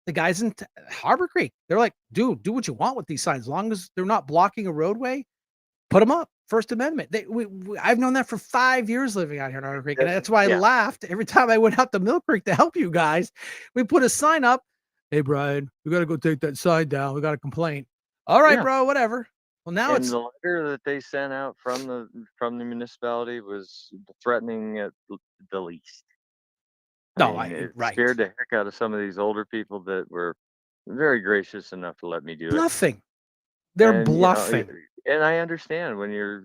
The guys in Harbor Creek, they're like, dude, do what you want with these signs, as long as they're not blocking a roadway. Put them up. First Amendment. I've known that for 5 years living out here in Harbor Creek, and that's why I laughed every time I went out to Mill Creek to help you guys. We put a sign up. Hey, Brian, we got to go take that sign down. We got a complaint. All right, Yeah. bro, whatever. Well, now And it's the letter that they sent out from the municipality was threatening at the least. It right. scared the heck out of some of these older people that were very gracious enough to let me do it. Bluffing. They're And bluffing. and I understand when you're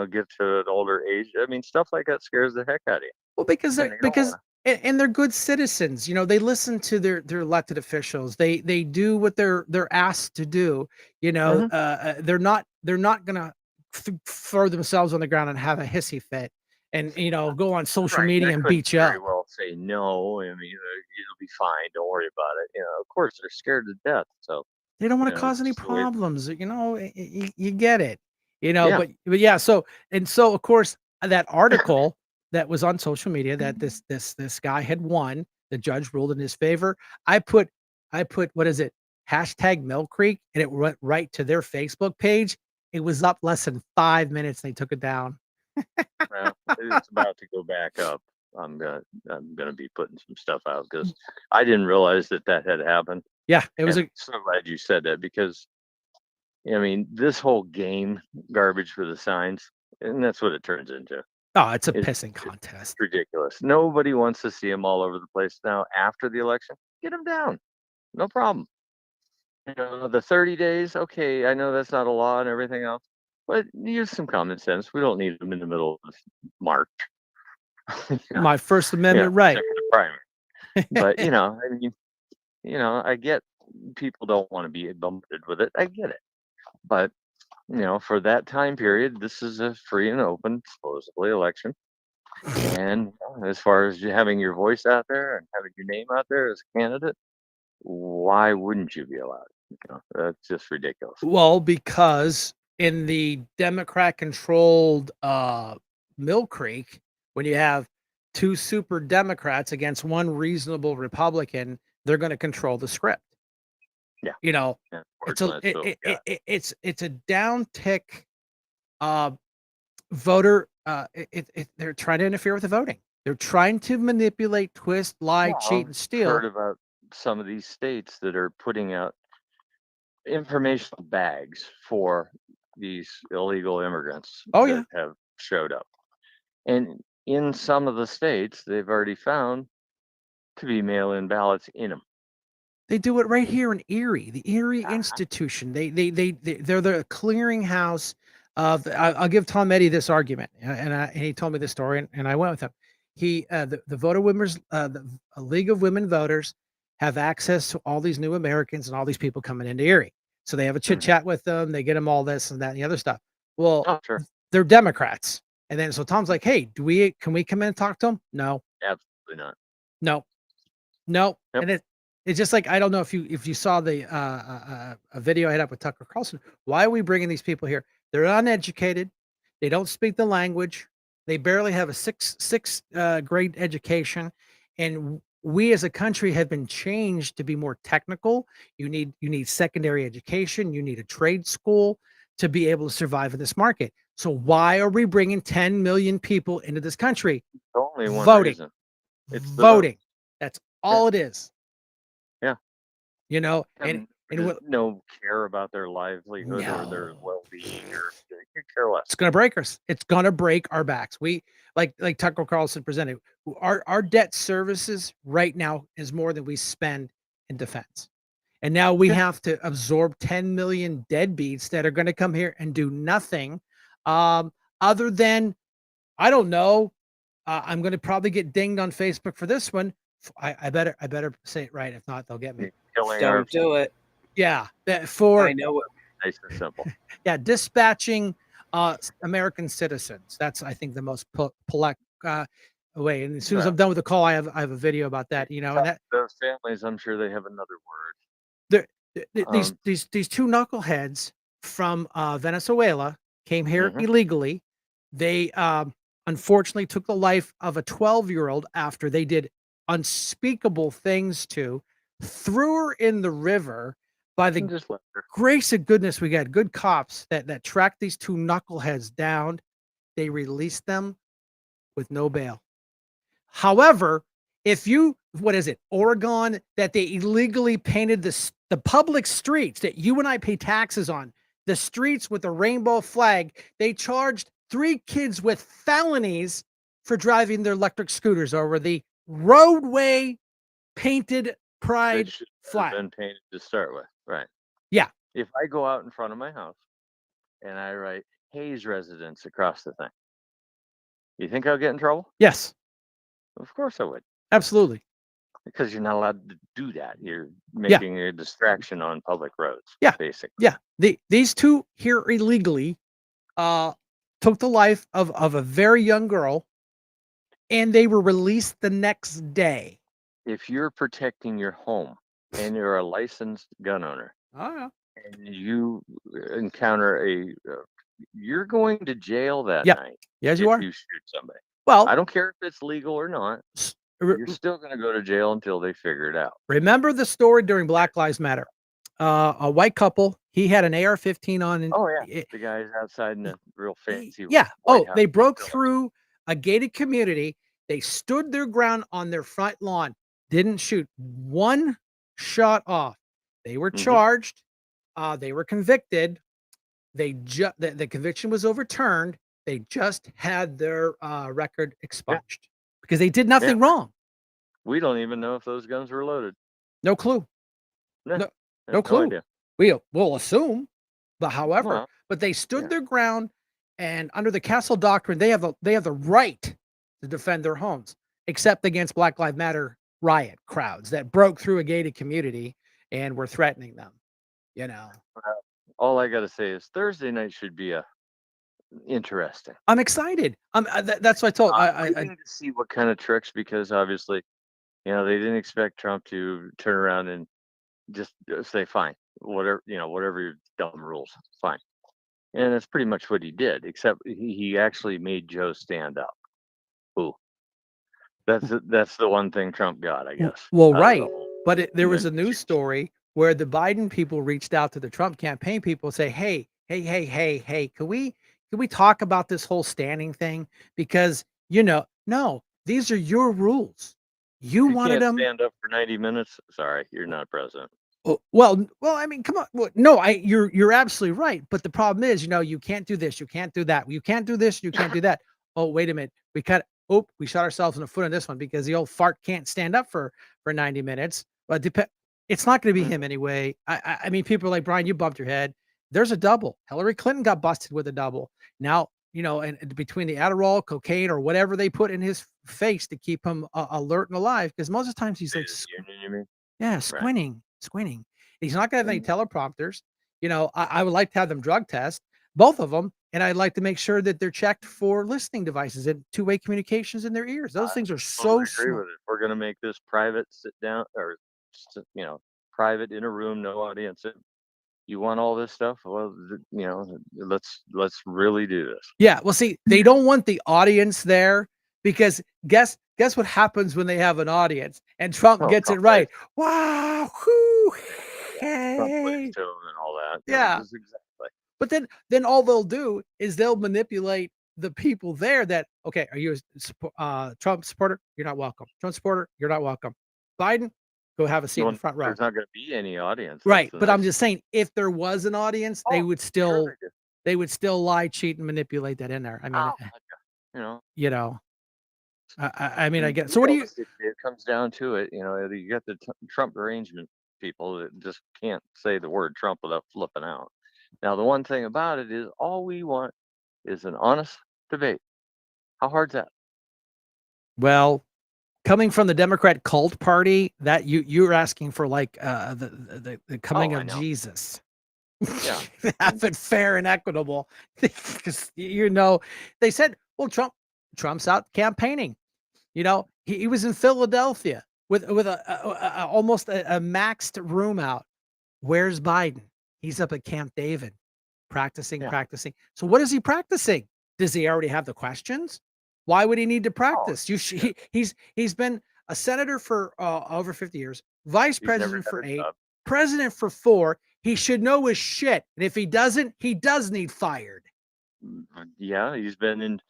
get to an older age. I mean, stuff like that scares the heck out of you. Well, because And they're they don't wanna- and they're good citizens. They listen to their elected officials. They do what they're asked to do. Mhm. They're not gonna throw themselves on the ground and have a hissy fit and go on social Right. media I and couldn't beat you very up. well say no. I mean, it'll be fine. Don't worry about it. Of course, they're scared to death. So, They don't want to it's cause any just the way. problems. You get it. Yeah. But yeah. So of course that article that was on social media that this guy had won, the judge ruled in his favor. I put what is it? Hashtag Mill Creek, and it went right to their Facebook page. It was up less than 5 minutes. They took it down. Well, it's about to go back up. I'm gonna be putting some stuff out because I didn't realize that had happened. Yeah, it was And I'm so glad you said that because I mean this whole game garbage for the signs, and that's what it turns into. it's a It's pissing contest. ridiculous. Nobody wants to see them all over the place now after the election. Get them down, no problem. The 30 days, okay, I know that's not a law and everything else, but use some common sense. We don't need them in the middle of March. My First Amendment right. Except for the primary. But I mean, I get people don't want to be bumped with it. I get it. But for that time period, this is a free and open, supposedly election. And as far as having your voice out there and having your name out there as a candidate, why wouldn't you be allowed? That's just ridiculous. Well, because in the Democrat-controlled Mill Creek, when you have two super Democrats against one reasonable Republican, they're going to control the script. Yeah. Yeah, it's unfortunately, it's a down tick voter. They're trying to interfere with the voting. They're trying to manipulate, twist, lie, cheat, and I've steal. heard about some of these states that are putting out informational bags for these illegal immigrants that have showed up. And in some of the states, they've already found to be mail-in ballots in them. They do it right here in Erie, the Erie Institution. They're the clearinghouse of. I'll give Tom Eddy this argument, and he told me this story, and I went with him. The voter women's, the League of Women Voters, have access to all these new Americans and all these people coming into Erie. So they have a chit chat with them. They get them all this and that and the other stuff. Well, they're Democrats, and then so Tom's like, "Hey, can we come in and talk to them?" No, absolutely not. No, and it's just like I don't know if you saw the a video I had up with Tucker Carlson. Why are we bringing these people here? They're uneducated. They don't speak the language. They barely have a sixth grade education, and we as a country have been changed to be more technical. You need secondary education. You need a trade school to be able to survive in this market. So why are we bringing 10 million people into this country? Only one Voting. reason. It's Voting. That's all it is. Yeah. And no care about their livelihood or their well-being or you care less. It's gonna break us. It's gonna break our backs. We like Tucker Carlson presented. Our debt services right now is more than we spend in defense. And now we have to absorb 10 million deadbeats that are gonna come here and do nothing other than, I don't know. I'm gonna probably get dinged on Facebook for this one. I better say it right. If not, they'll get me. Don't do it. Yeah, I know it. Nice and simple. Yeah, dispatching American citizens. That's I think the most polite way. And as soon as I'm done with the call, I have a video about that. And that those families, I'm sure they have another word. These two knuckleheads from Venezuela came here illegally. They unfortunately took the life of a 12-year-old after they did unspeakable things to, threw her in the river. By the grace of goodness, we got good cops that tracked these two knuckleheads down. They released them with no bail. However, if you, what is it, Oregon, that they illegally painted the public streets that you and I pay taxes on, the streets with a rainbow flag, they charged 3 kids with felonies for driving their electric scooters over the roadway painted pride should have flag. been painted to start with, right? Yeah. If I go out in front of my house and I write Hayes residence across the thing, you think I'll get in trouble? Yes. Of course I would. Absolutely. Because you're not allowed to do that. You're making a distraction on public roads. Yeah. Basically. Yeah. These 2 here illegally took the life of a very young girl, and they were released the next day. If you're protecting your home and you're a licensed gun owner, and you encounter you're going to jail that Yep. night. Yes, if you are. You shoot somebody. Well, I don't care if it's legal or not. You're still going to go to jail until they figure it out. Remember the story during Black Lives Matter? A white couple, he had an AR-15 on. And oh yeah, the guy's outside in a real fancy. Yeah. White House They broke facility. through a gated community. They stood their ground on their front lawn. Didn't shoot one shot off. They were charged. They were convicted. The conviction was overturned. They just had their record expunged because they did nothing wrong. We don't even know if those guns were loaded. No clue. No clue. idea. We'll assume, but however, but they stood their ground, and under the Castle Doctrine, they have the right to defend their homes, except against Black Lives Matter riot crowds that broke through a gated community and were threatening them. You know. All I got to say is Thursday night should be interesting. I'm excited. That's what I told. I need to see what kind of tricks, because obviously, they didn't expect Trump to turn around and just say, fine, whatever your dumb rules, fine. And that's pretty much what he did, except he actually made Joe stand up. Ooh. That's the one thing Trump got, I guess. Well, right. But there was a news story where the Biden people reached out to the Trump campaign people and say, hey, can we talk about this whole standing thing? Because, no, these are your rules. You wanted them stand up for 90 minutes. Sorry, you're not president. Well, I mean, come on. No, you're absolutely right. But the problem is, you can't do this. You can't do that. You can't do this. You can't do that. Oh, wait a minute. We shot ourselves in the foot on this one because the old fart can't stand up for 90 minutes. But it's not going to be him anyway. I mean, people are like, Brian, you bumped your head. There's a double. Hillary Clinton got busted with a double. Now, and between the Adderall, cocaine, or whatever they put in his face to keep him alert and alive, because most of the times he's like, squinting. He's not going to have any teleprompters. I would like to have them drug test, both of them, and I'd like to make sure that they're checked for listening devices and two-way communications in their ears. Those things are so agree with it. We're going to make this private, sit down, or private in a room, no audience. You want all this stuff? Well, let's really do this. Yeah. Well, see, they don't want the audience there because guess what happens when they have an audience and Trump gets it right. Wow. Whoo, hey. Trump plays to him and all that. Yeah. Exactly. But then all they'll do is they'll manipulate the people there that, okay, are you a Trump supporter? You're not welcome. Trump supporter? You're not welcome. Biden? Go have a seat in the front row. There's not going to be any audience. Right. But I'm just saying, if there was an audience, they would still lie, cheat, and manipulate that in there. I mean, I mean, I get. So what do you? It comes down to it. You got the Trump arrangement people that just can't say the word Trump without flipping out. Now, the one thing about it is all we want is an honest debate. How hard's that? Well, coming from the Democrat cult party, that you're asking for like the coming of Jesus. Yeah. Have it fair and equitable. Because they said, well, Trump's out campaigning. He was in Philadelphia with almost a maxed room out. Where's Biden? He's up at Camp David practicing. So what is he practicing? Does he already have the questions? Why would he need to practice? He's been a senator for over 50 years, vice president for 8, president for 4. He should know his shit. And if he doesn't, he does need fired. Yeah, he's been in.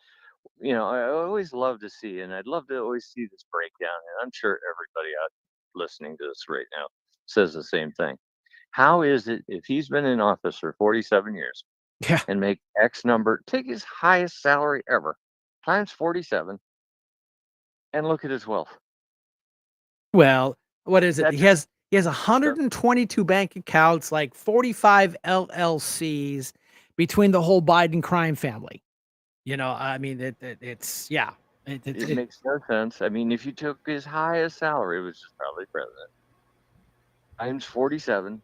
I always love to see, and I'd love to always see this breakdown. And I'm sure everybody out listening to this right now says the same thing. How is it if he's been in office for 47 years Yeah. and make X number, take his highest salary ever, times 47, and look at his wealth? Well, what is it? That He has 122 bank accounts, like 45 LLCs between the whole Biden crime family. I mean, it's yeah. it makes no sense. I mean, if you took his highest salary, which is probably president, times 47,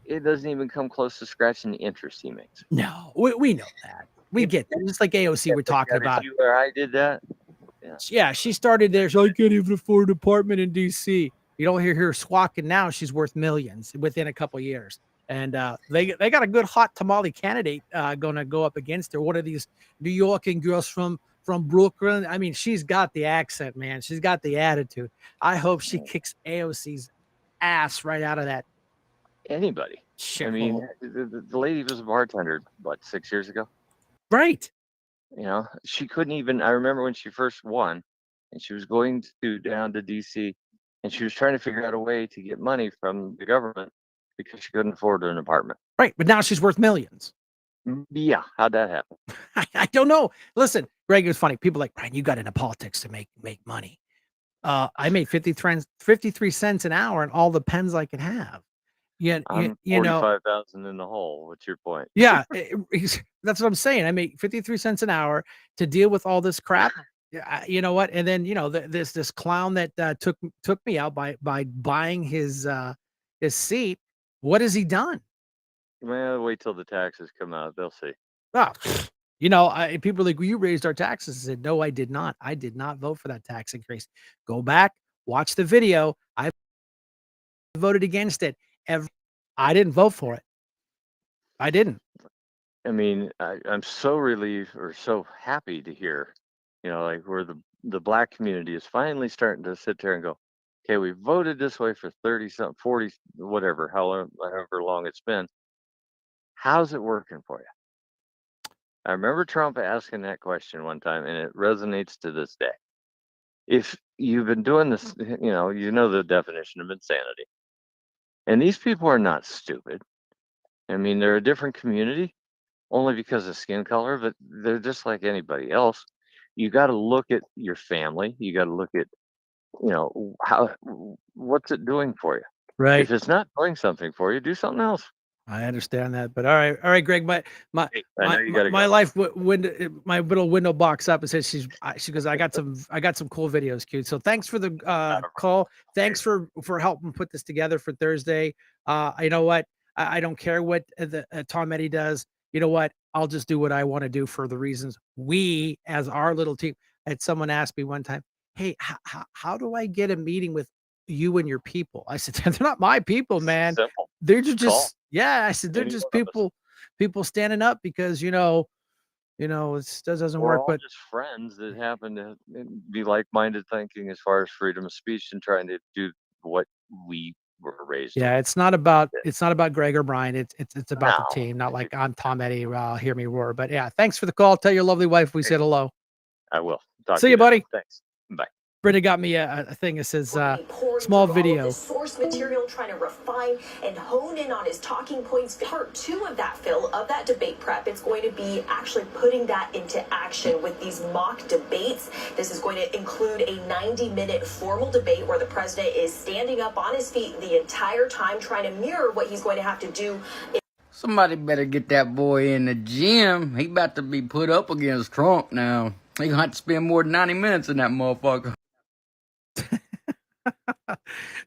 it doesn't even come close to scratching the interest he makes. No, we know that. We get that. Just like AOC we're talking about. You or I did that. Yeah, she started there. So I can't even afford an apartment in DC. You don't hear her squawking now. She's worth millions within a couple of years. And they got a good hot tamale candidate going to go up against her. One of these New York girls from Brooklyn. I mean, she's got the accent, man. She's got the attitude. I hope she kicks AOC's ass right out of that. Anybody. Shit I mean, hole. the lady was a bartender, what, 6 years ago? Right. She couldn't even. I remember when she first won, and she was going down to DC, and she was trying to figure out a way to get money from the government because she couldn't afford an apartment. Right, but now she's worth millions. Yeah, how'd that happen? I don't know. Listen, Greg, it's funny. People are like, Brian, you got into politics to make money. I made 53 cents an hour and all the pens I could have. I'm 45,000 in the hole. What's your point? Yeah, that's what I'm saying. I make 53 cents an hour to deal with all this crap. You know what? And then this clown that took me out by buying his seat. What has he done? Well, wait till the taxes come out. They'll see. Oh, people are like, well, you raised our taxes. I said, no, I did not. I did not vote for that tax increase. Go back, watch the video. I voted against it. I didn't vote for it. I didn't. I mean, I'm so relieved or so happy to hear, like where the black community is finally starting to sit there and go, okay, we voted this way for 30 something, 40, whatever, however long it's been. How's it working for you? I remember Trump asking that question one time, and it resonates to this day. If you've been doing this, you know the definition of insanity. And these people are not stupid. I mean, they're a different community only because of skin color, but they're just like anybody else. You got to look at your family. You got to look at, what's it doing for you? Right. If it's not doing something for you, do something else. I understand that, but all right, Greg. My life window, my little window box up and says she goes. I got some cool videos, cute. So thanks for the call. Thanks for helping put this together for Thursday. You know what? I don't care what the Tom Eddy does. You know what? I'll just do what I want to do for the reasons we, as our little team. Had someone ask me one time, "Hey, how do I get a meeting with you and your people?" I said, "They're not my people, man. Simple. They're just I said they're just people standing up because it doesn't We're work." all But just friends that happen to be like-minded thinking as far as freedom of speech and trying to do what we were raised. yeah, it's not about Greg or Brian. It's about the No. team. Not like I'm Tom Eddy. Hear me roar. But yeah, thanks for the call. Tell your lovely wife we said hello. I will. Talk See to you, buddy. later. Thanks. Bye. Brenda got me a thing that says small video. Source material, trying to refine and hone in on his talking points. Part 2 of that, Phil, of that debate prep, it's going to be actually putting that into action with these mock debates. This is going to include a 90-minute formal debate where the president is standing up on his feet the entire time, trying to mirror what he's going to have to do. Somebody better get that boy in the gym. He about to be put up against Trump now. He gonna have to spend more than 90 minutes in that motherfucker.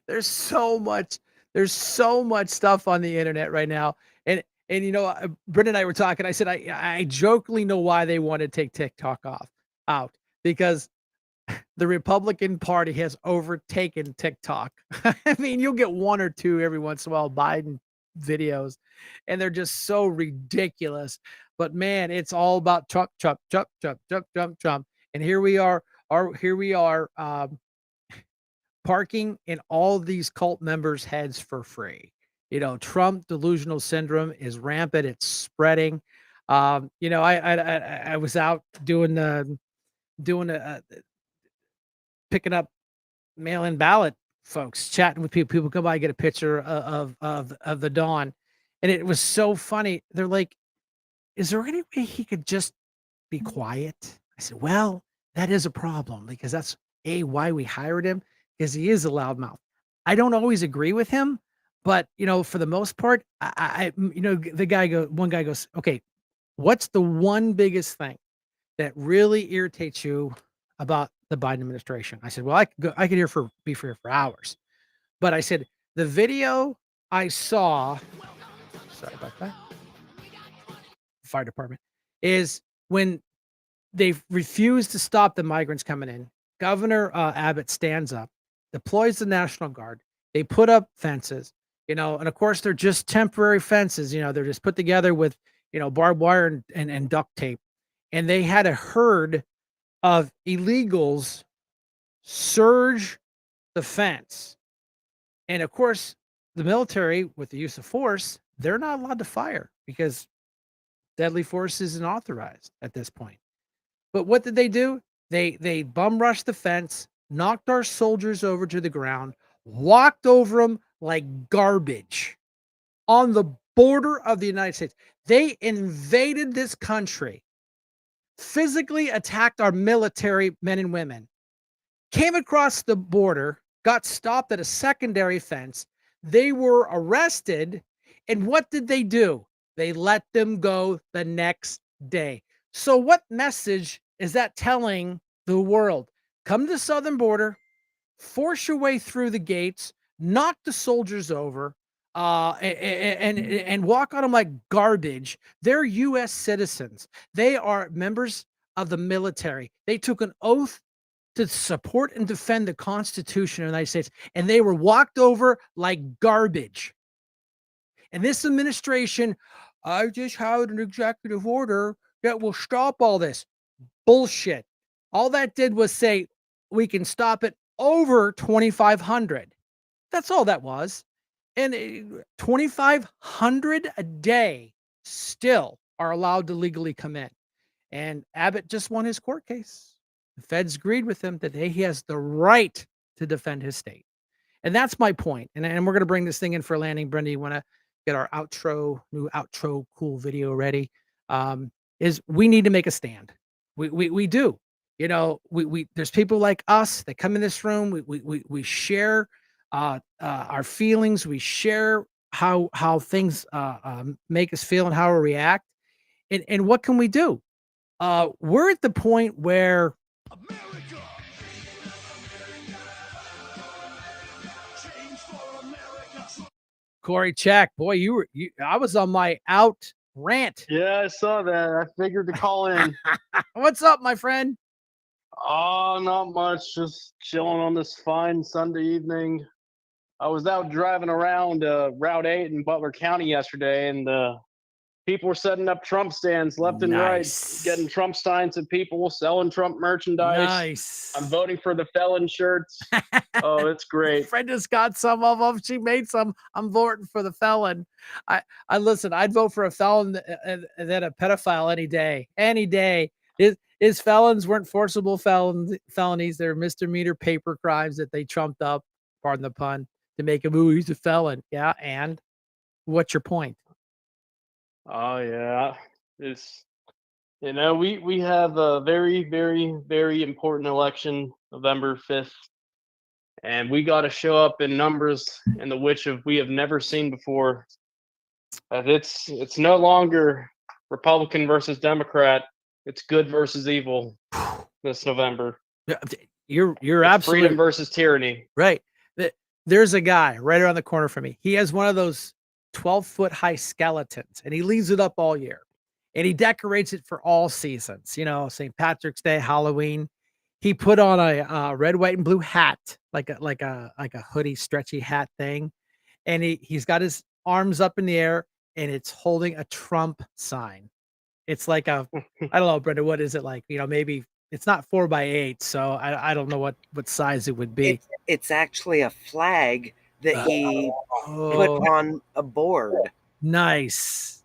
There's so much stuff on the internet right now. And Brenda and I were talking. I said, I jokingly know why they want to take TikTok out because the Republican Party has overtaken TikTok. I mean, you'll get one or two every once in a while Biden videos, and they're just so ridiculous. But man, it's all about Trump. And here we are, parking in all these cult members' heads for free. Trump delusional syndrome is rampant. It's spreading. I was out doing doing picking up mail-in ballot folks, chatting with people. People come by, get a picture of the Dawn, and it was so funny. They're like, "Is there any way he could just be quiet?" I said, "Well, that is a problem because that's why we hired him, because he is a loudmouth." I don't always agree with him, but for the most part, one guy goes, "Okay, what's the one biggest thing that really irritates you about the Biden administration?" I said, "Well, I could be here for hours." But I said, "The video I saw, sorry about that, fire department, is when they refuse to stop the migrants coming in. Governor Abbott stands up, deploys the National Guard. They put up fences, and of course they're just temporary fences. They're just put together with, barbed wire and duct tape. And they had a herd of illegals surge the fence. And of course, the military, with the use of force, they're not allowed to fire because deadly force isn't authorized at this point. But what did they do? They bum rushed the fence, knocked our soldiers over to the ground, walked over them like garbage on the border of the United States. They invaded this country, physically attacked our military men and women, came across the border, got stopped at a secondary fence. They were arrested. And what did they do? They let them go the next day. So what message is that telling the world? Come to the southern border, force your way through the gates, knock the soldiers over, and walk on them like garbage. They're U.S. citizens. They are members of the military. They took an oath to support and defend the Constitution of the United States, and they were walked over like garbage. And this administration, I just had an executive order that will stop all this. Bullshit. All that did was say we can stop it over 2,500. That's all that was. And 2,500 a day still are allowed to legally come in. And Abbott just won his court case. The feds agreed with him that he has the right to defend his state. And that's my point. And we're going to bring this thing in for a landing. Brenda, you want to get our new outro cool video ready? Is we need to make a stand. We do. There's people like us that come in this room. We share our feelings. We share how things make us feel and how we react. And what can we do? We're at the point where Corey, check. Boy, I was on my out rant. Yeah, I saw that. I figured to call in. What's up, my friend? Oh, not much. Just chilling on this fine Sunday evening. I was out driving around Route 8 in Butler County yesterday, and people were setting up Trump stands left and right, getting Trump signs of people, selling Trump merchandise. Nice. I'm voting for the felon shirts. Oh, it's great. Brenda's got some of them. She made some. I'm voting for the felon. I listen. I'd vote for a felon than a pedophile any day. Any day. His felons weren't forcible felonies. They're misdemeanor paper crimes that they trumped up, pardon the pun, to make him, ooh, he's a felon. Yeah, and what's your point? Oh yeah, it's we have a very, very, very important election November 5th, and we got to show up in numbers in the which we have never seen before. It's no longer Republican versus Democrat. It's good versus evil this November. You're It's absolutely freedom versus tyranny. right. There's a guy right around the corner from me. He has one of those 12-foot high skeletons, and he leaves it up all year, and he decorates it for all seasons. St. Patrick's Day, Halloween. He put on a red, white, and blue hat, like a hoodie, stretchy hat thing, and he's got his arms up in the air, and it's holding a Trump sign. It's like I don't know, Brenda, what is it like? Maybe it's not 4x8, so I don't know what size it would be. It's actually a flag that he put on a board. Nice.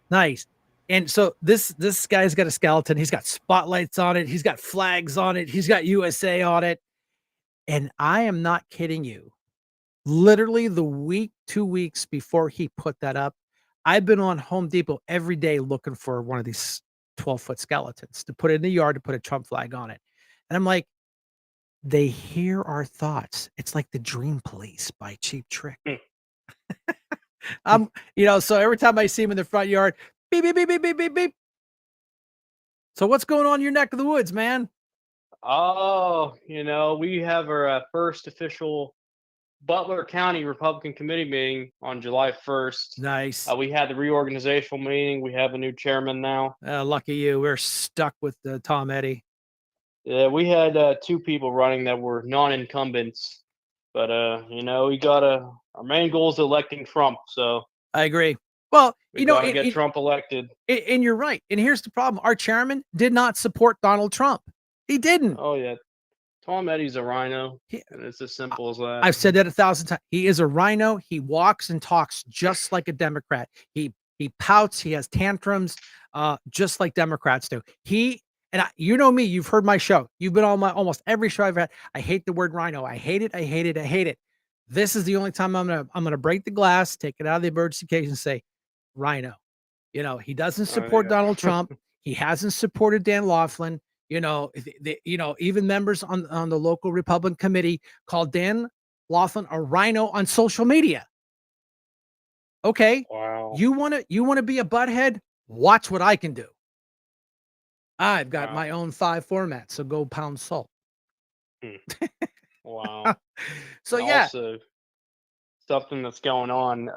And so this guy's got a skeleton. He's got spotlights on it. He's got flags on it. He's got USA on it. And I am not kidding you. Literally the week, 2 weeks before he put that up, I've been on Home Depot every day looking for one of these 12-foot skeletons to put in the yard to put a Trump flag on it. And I'm like, they hear our thoughts. It's like the Dream Police by Cheap Trick. So every time I see him in the front yard, beep, beep, beep, beep, beep, beep, beep. So what's going on in your neck of the woods, man? Oh, we have our first official Butler County Republican Committee meeting on July 1st. Nice. We had the reorganizational meeting. We have a new chairman now. Lucky you. We're stuck with Tom Eddy. Yeah, we had 2 people running that were non-incumbents, but we got our main goal is electing Trump. So I agree. Well, we got to get Trump elected. And you're right. And here's the problem: our chairman did not support Donald Trump. He didn't. Oh yeah, Tom Eddy's a rhino, and it's as simple as that. I've said that 1,000 times. He is a rhino. He walks and talks just like a Democrat. He pouts. He has tantrums, just like Democrats do. You know me. You've heard my show. You've been on my almost every show I've had. I hate the word rhino. I hate it. I hate it. I hate it. This is the only time I'm gonna break the glass, take it out of the emergency case, and say, rhino. He doesn't support Donald Trump. He hasn't supported Dan Laughlin. Even members on the local Republican committee called Dan Laughlin a rhino on social media. Okay. Wow. You want to be a butthead? Watch what I can do. I've got my own 5 formats, so go pound salt. Wow. So yeah. Also, something that's going on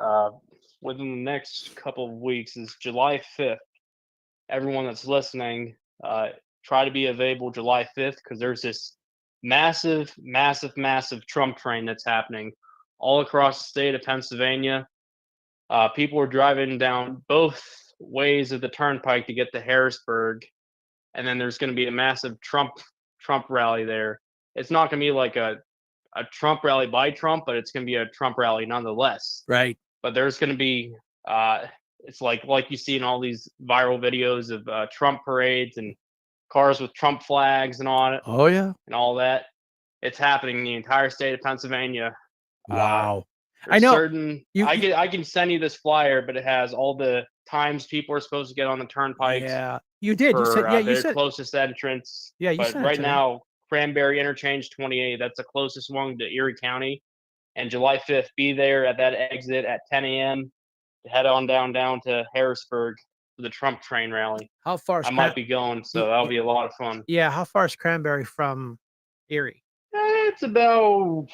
within the next couple of weeks is July 5th. Everyone that's listening, try to be available July 5th because there's this massive Trump train that's happening all across the state of Pennsylvania. People are driving down both ways of the turnpike to get to Harrisburg, and then there's going to be a massive Trump rally there. It's not going to be like a Trump rally by Trump, but it's going to be a Trump rally nonetheless. Right. But there's going to be it's like you see in all these viral videos of Trump parades and cars with Trump flags and on it. Oh yeah. And all that. It's happening in the entire state of Pennsylvania. Wow. I know. I can send you this flyer, but it has all the times people are supposed to get on the turnpike. Yeah, you did. For, You said, their closest entrance. Yeah, you but said right now, Cranberry Interchange 28, that's the closest one to Erie County. And July 5th, be there at that exit at 10 a.m. to head on down to Harrisburg for the Trump train rally. How far? I might be going, so that'll be a lot of fun. Yeah, how far is Cranberry from Erie? It's about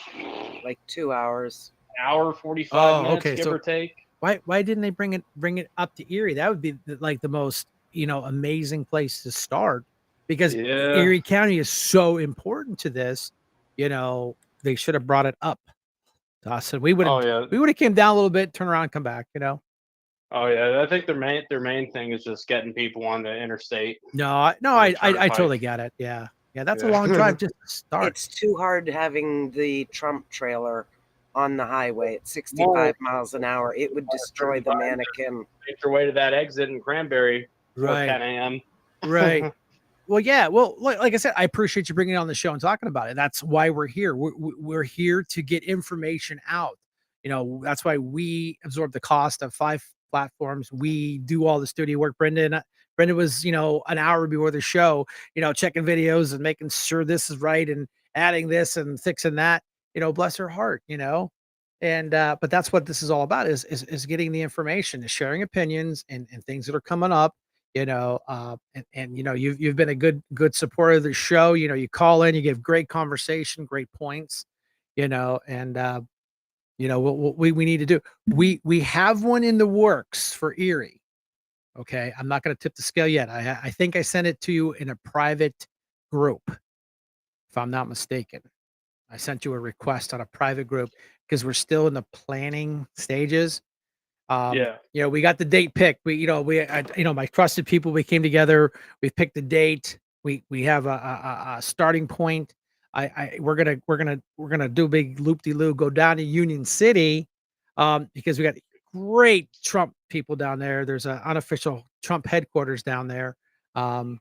like 2 hours. Hour 45 minutes, give or take. Why didn't they bring it up to Erie? That would be like the most amazing place to start, because Erie County is so important to this. They should have brought it up to us, and we would have came down a little bit, turn around, come back. Oh yeah, I think their main thing is just getting people on the interstate. I totally get it. Yeah, that's a long drive just to start. It's too hard having the Trump trailer on the highway at 65 miles an hour. It would destroy the mannequin. Make your way to that exit in Cranberry right 10 a.m. Right. Well, yeah. Well, like I said, I appreciate you bringing it on the show and talking about it. That's why we're here. We're here to get information out. That's why we absorb the cost of 5 platforms. We do all the studio work. Brenda was, an hour before the show, checking videos and making sure this is right and adding this and fixing that. Bless her heart, and but that's what this is all about is getting the information, is sharing opinions and things that are coming up, and you've been a good supporter of the show. You call in, you give great conversation, great points, and what we need to do, we have one in the works for Erie. Okay, I'm not going to tip the scale yet. I think I sent it to you in a private group, if I'm not mistaken. I sent you a request on a private group because we're still in the planning stages. We got the date picked. My trusted people, we came together. We picked the date. We have a starting point. We're gonna do a big loop-de-loo, go down to Union City, because we got great Trump people down there. There's an unofficial Trump headquarters down there. And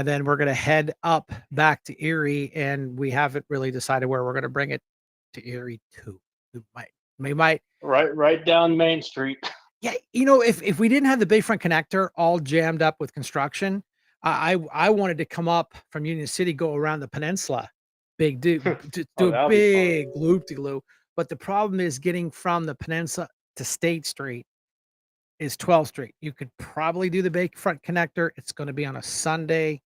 then we're going to head up back to Erie, and we haven't really decided where we're going to bring it to Erie to. We might. Right down Main Street. Yeah, if we didn't have the Bayfront connector all jammed up with construction, I wanted to come up from Union City, go around the peninsula, do a big loop-de-loop. But the problem is getting from the peninsula to State Street is 12th Street. You could probably do the Bayfront connector. It's going to be on a Sunday.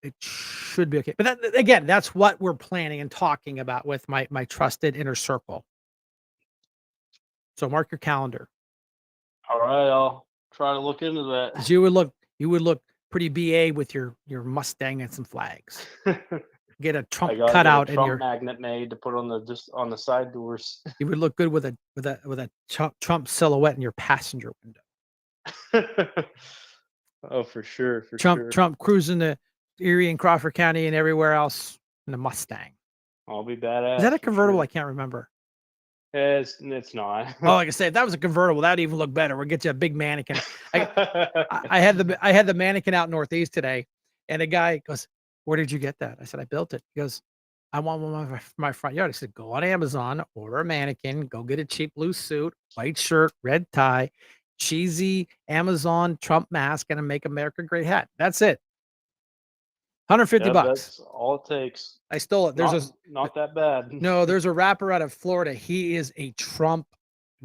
It should be okay. But again, that's what we're planning and talking about with my trusted inner circle. So mark your calendar. All right, I'll try to look into that. 'Cause you would look pretty BA with your Mustang and some flags. Get a Trump cutout a in Trump your. magnet made to put on the side doors. You would look good with a Trump silhouette in your passenger window. Oh, for sure, for sure. Trump cruising to Erie and Crawford County and everywhere else in a Mustang. I'll be badass. Is that a convertible? Sure. I can't remember. It's not. Oh, like I say, if that was a convertible, that'd even look better. We'll get you a big mannequin. I had the mannequin out Northeast today, and a guy goes, "Where did you get that?" I said, "I built it." He goes, "I want one for my front yard." I said, "Go on Amazon, order a mannequin, go get a cheap blue suit, white shirt, red tie, cheesy Amazon Trump mask, and a Make America Great hat. That's it. $150. That's all it takes. I stole it. There's not that bad. No, there's a rapper out of Florida. He is a Trump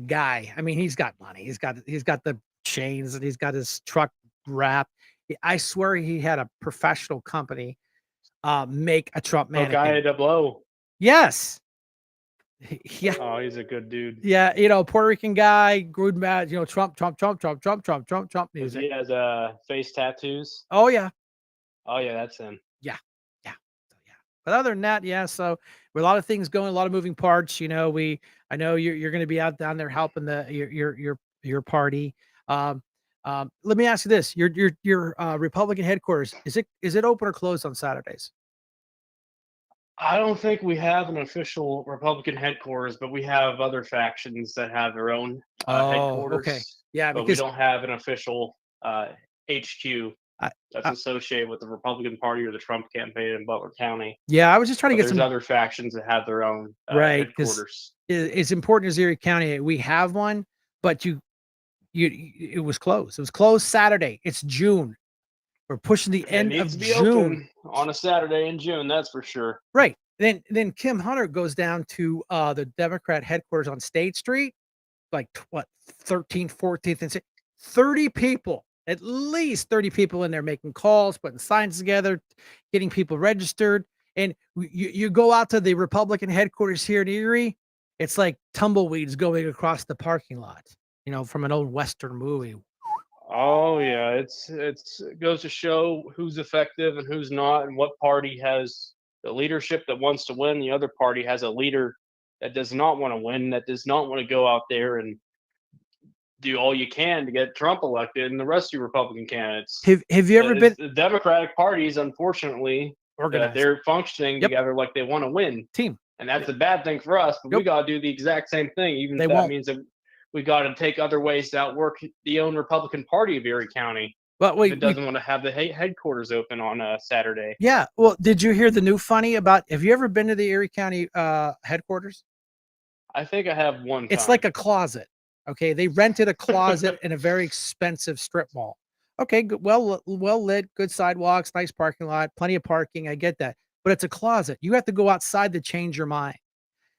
guy. I mean, he's got money. He's got the chains, and he's got his truck wrapped. I swear he had a professional company make a Trump mannequin. Guy to blow. Yes. Yeah. Oh, he's a good dude. Yeah, Puerto Rican guy, good mad, Trump music. He has face tattoos. Oh yeah. Oh yeah, that's him. Yeah. But other than that, yeah. So with a lot of things going, a lot of moving parts. I know you're going to be out down there helping your party. Let me ask you this: your Republican headquarters, is it open or closed on Saturdays? I don't think we have an official Republican headquarters, but we have other factions that have their own headquarters. Okay. Yeah, but because we don't have an official HQ that's associated with the Republican Party or the Trump campaign in Butler County. Yeah, I was just trying to get There's other factions that have their own right, headquarters. It's important as Erie County. We have one, but it was closed. It was closed Saturday. It's June. We're pushing the end of June on a Saturday in June. That's for sure. Right. Then Kim Hunter goes down to the Democrat headquarters on State Street, like 13th, 14th, and 30 people. At least 30 people in there making calls, putting signs together, getting people registered. And you go out to the Republican headquarters here in Erie, it's like tumbleweeds going across the parking lot, from an old Western movie. Oh yeah, it goes to show who's effective and who's not, and what party has the leadership that wants to win. The other party has a leader that does not want to win, that does not want to go out there and do all you can to get Trump elected and the rest of your Republican candidates. Have you ever been the Democratic parties, unfortunately, they're functioning together like they want to win. Team. And that's a bad thing for us, but we got to do the exact same thing, even if that means that we got to take other ways to outwork the own Republican Party of Erie County. But it doesn't want to have the headquarters open on a Saturday. Yeah. Well, did you hear the new funny about, have you ever been to the Erie County headquarters? I think I have one time. It's like a closet. Okay. They rented a closet in a very expensive strip mall. Okay. Good, well lit, good sidewalks, nice parking lot, plenty of parking. I get that. But it's a closet. You have to go outside to change your mind.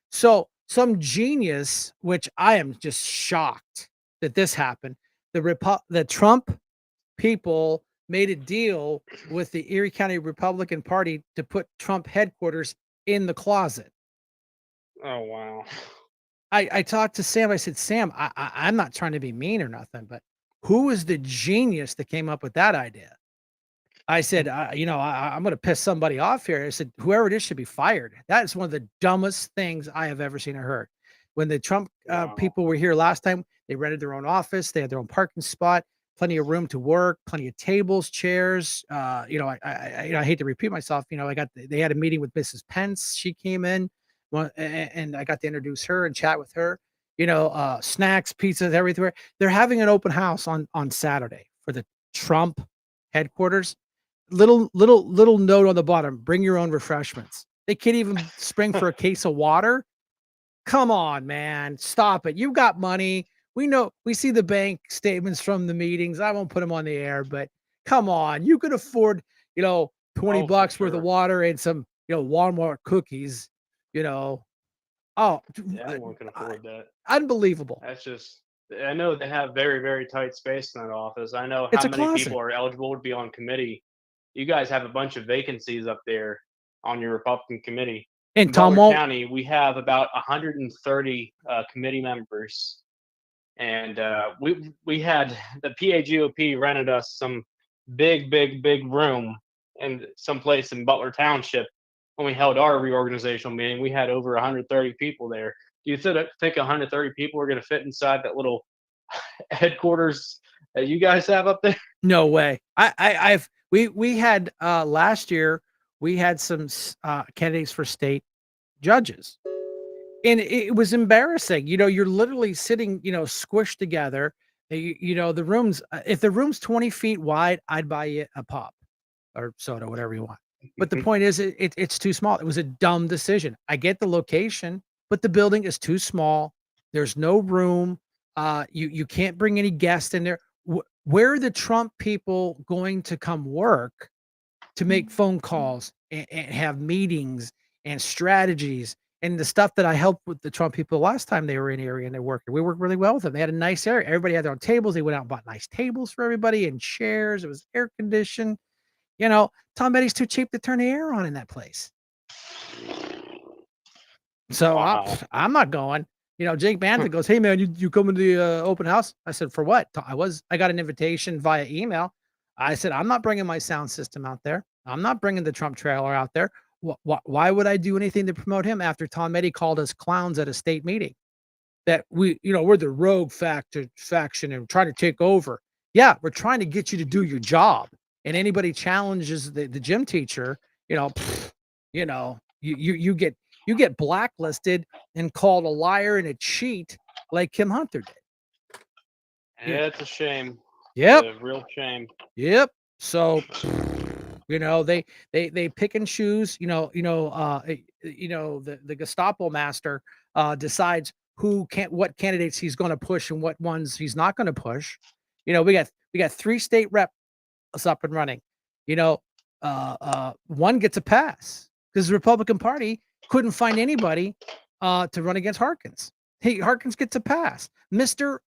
So some genius, which I am just shocked that this happened, the Trump people made a deal with the Erie County Republican Party to put Trump headquarters in the closet. Oh, wow. I talked to Sam. I said, Sam, I'm not trying to be mean or nothing, but who is the genius that came up with that idea? I said, I'm going to piss somebody off here. I said, whoever it is should be fired. That is one of the dumbest things I have ever seen or heard. When the Trump people were here last time, they rented their own office. They had their own parking spot, plenty of room to work, plenty of tables, chairs. I hate to repeat myself. They had a meeting with Mrs. Pence. She came in, and I got to introduce her and chat with her. snacks, pizzas, everywhere. They're having an open house on Saturday for the Trump headquarters. Little note on the bottom: bring your own refreshments. They can't even spring for a case of water. Come on, man, stop it. You've got money. We know, we see the bank statements from the meetings. I won't put them on the air, but come on, you could afford, 20 Oh, for bucks worth of sure. water and some, Walmart cookies, you know. Oh, Yeah, anyone can afford that. unbelievable. That's just. I know they have very, very tight space in that office. I know It's how a many closet. people are eligible to be on committee. You guys have a bunch of vacancies up there on your Republican committee. And In Tom Butler won't. County, we have about 130 committee members, and we had the PAGOP rented us some big room in some place in Butler Township when we held our reorganizational meeting. We had over 130 people there. Do you think 130 people are going to fit inside that little headquarters that you guys have up there? No way. We had last year we had some candidates for state judges, and it was embarrassing. You're literally sitting, squished together. The rooms. If the room's 20 feet wide, I'd buy you a pop or soda, whatever you want. But the point is, it's too small. It was a dumb decision. I get the location, but the building is too small. There's no room. You can't bring any guests in there. Where are the Trump people going to come work to make phone calls and have meetings and strategies and the stuff that I helped with the Trump people last time they were in area and they're working? We worked really well with them. They had a nice area. Everybody had their own tables. They went out and bought nice tables for everybody and chairs. It was air conditioned. Tom Petty's too cheap to turn the air on in that place. So Wow. I'm not going. Jake Bantha goes, "Hey man, you coming to the open house?" I said, "For what?" I got an invitation via email. I said, "I'm not bringing my sound system out there. I'm not bringing the Trump trailer out there. Why would I do anything to promote him after Tom Petty called us clowns at a state meeting? That we're the rogue faction and trying to take over. Yeah, we're trying to get you to do your job. And anybody challenges the gym teacher, you get blacklisted and called a liar and a cheat like Kim Hunter did. Yeah, it's a shame. Yep. It's a real shame. Yep. So, they pick and choose. The Gestapo master decides what candidates he's going to push and what ones he's not going to push. We got 3 state reps up and running. One gets a pass because the Republican Party couldn't find anybody to run against Harkins. Hey, Harkins gets a pass.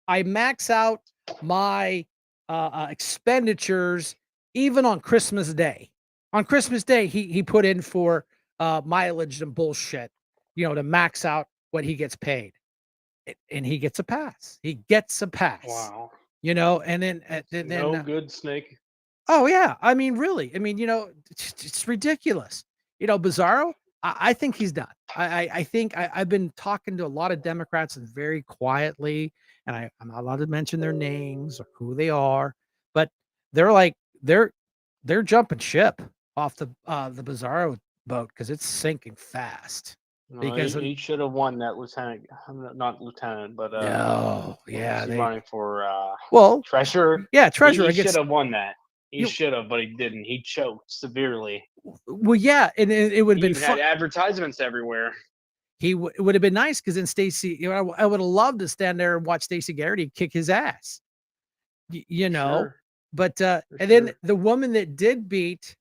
I max out my expenditures even on Christmas Day. On Christmas Day, he put in for mileage and bullshit, to max out what he gets paid. And he gets a pass. He gets a pass. Wow. And then No good, Snake. oh yeah, I mean, really, it's ridiculous. Bizarro, I think he's done. I think I've been talking to a lot of Democrats and very quietly, and I'm not allowed to mention their names or who they are, but they're like they're jumping ship off the Bizarro boat because it's sinking fast. No, Because he should have won that not lieutenant, but no, yeah, was he running for well, treasurer. Yeah, treasurer. He against should have won that. He You- should have, but he didn't. He choked severely. Well, yeah, and it would have He been even fun. had advertisements everywhere. It would have been nice because then Stacey, I would have loved to stand there and watch Stacey Garrity kick his ass. Sure. But and then the woman that did beat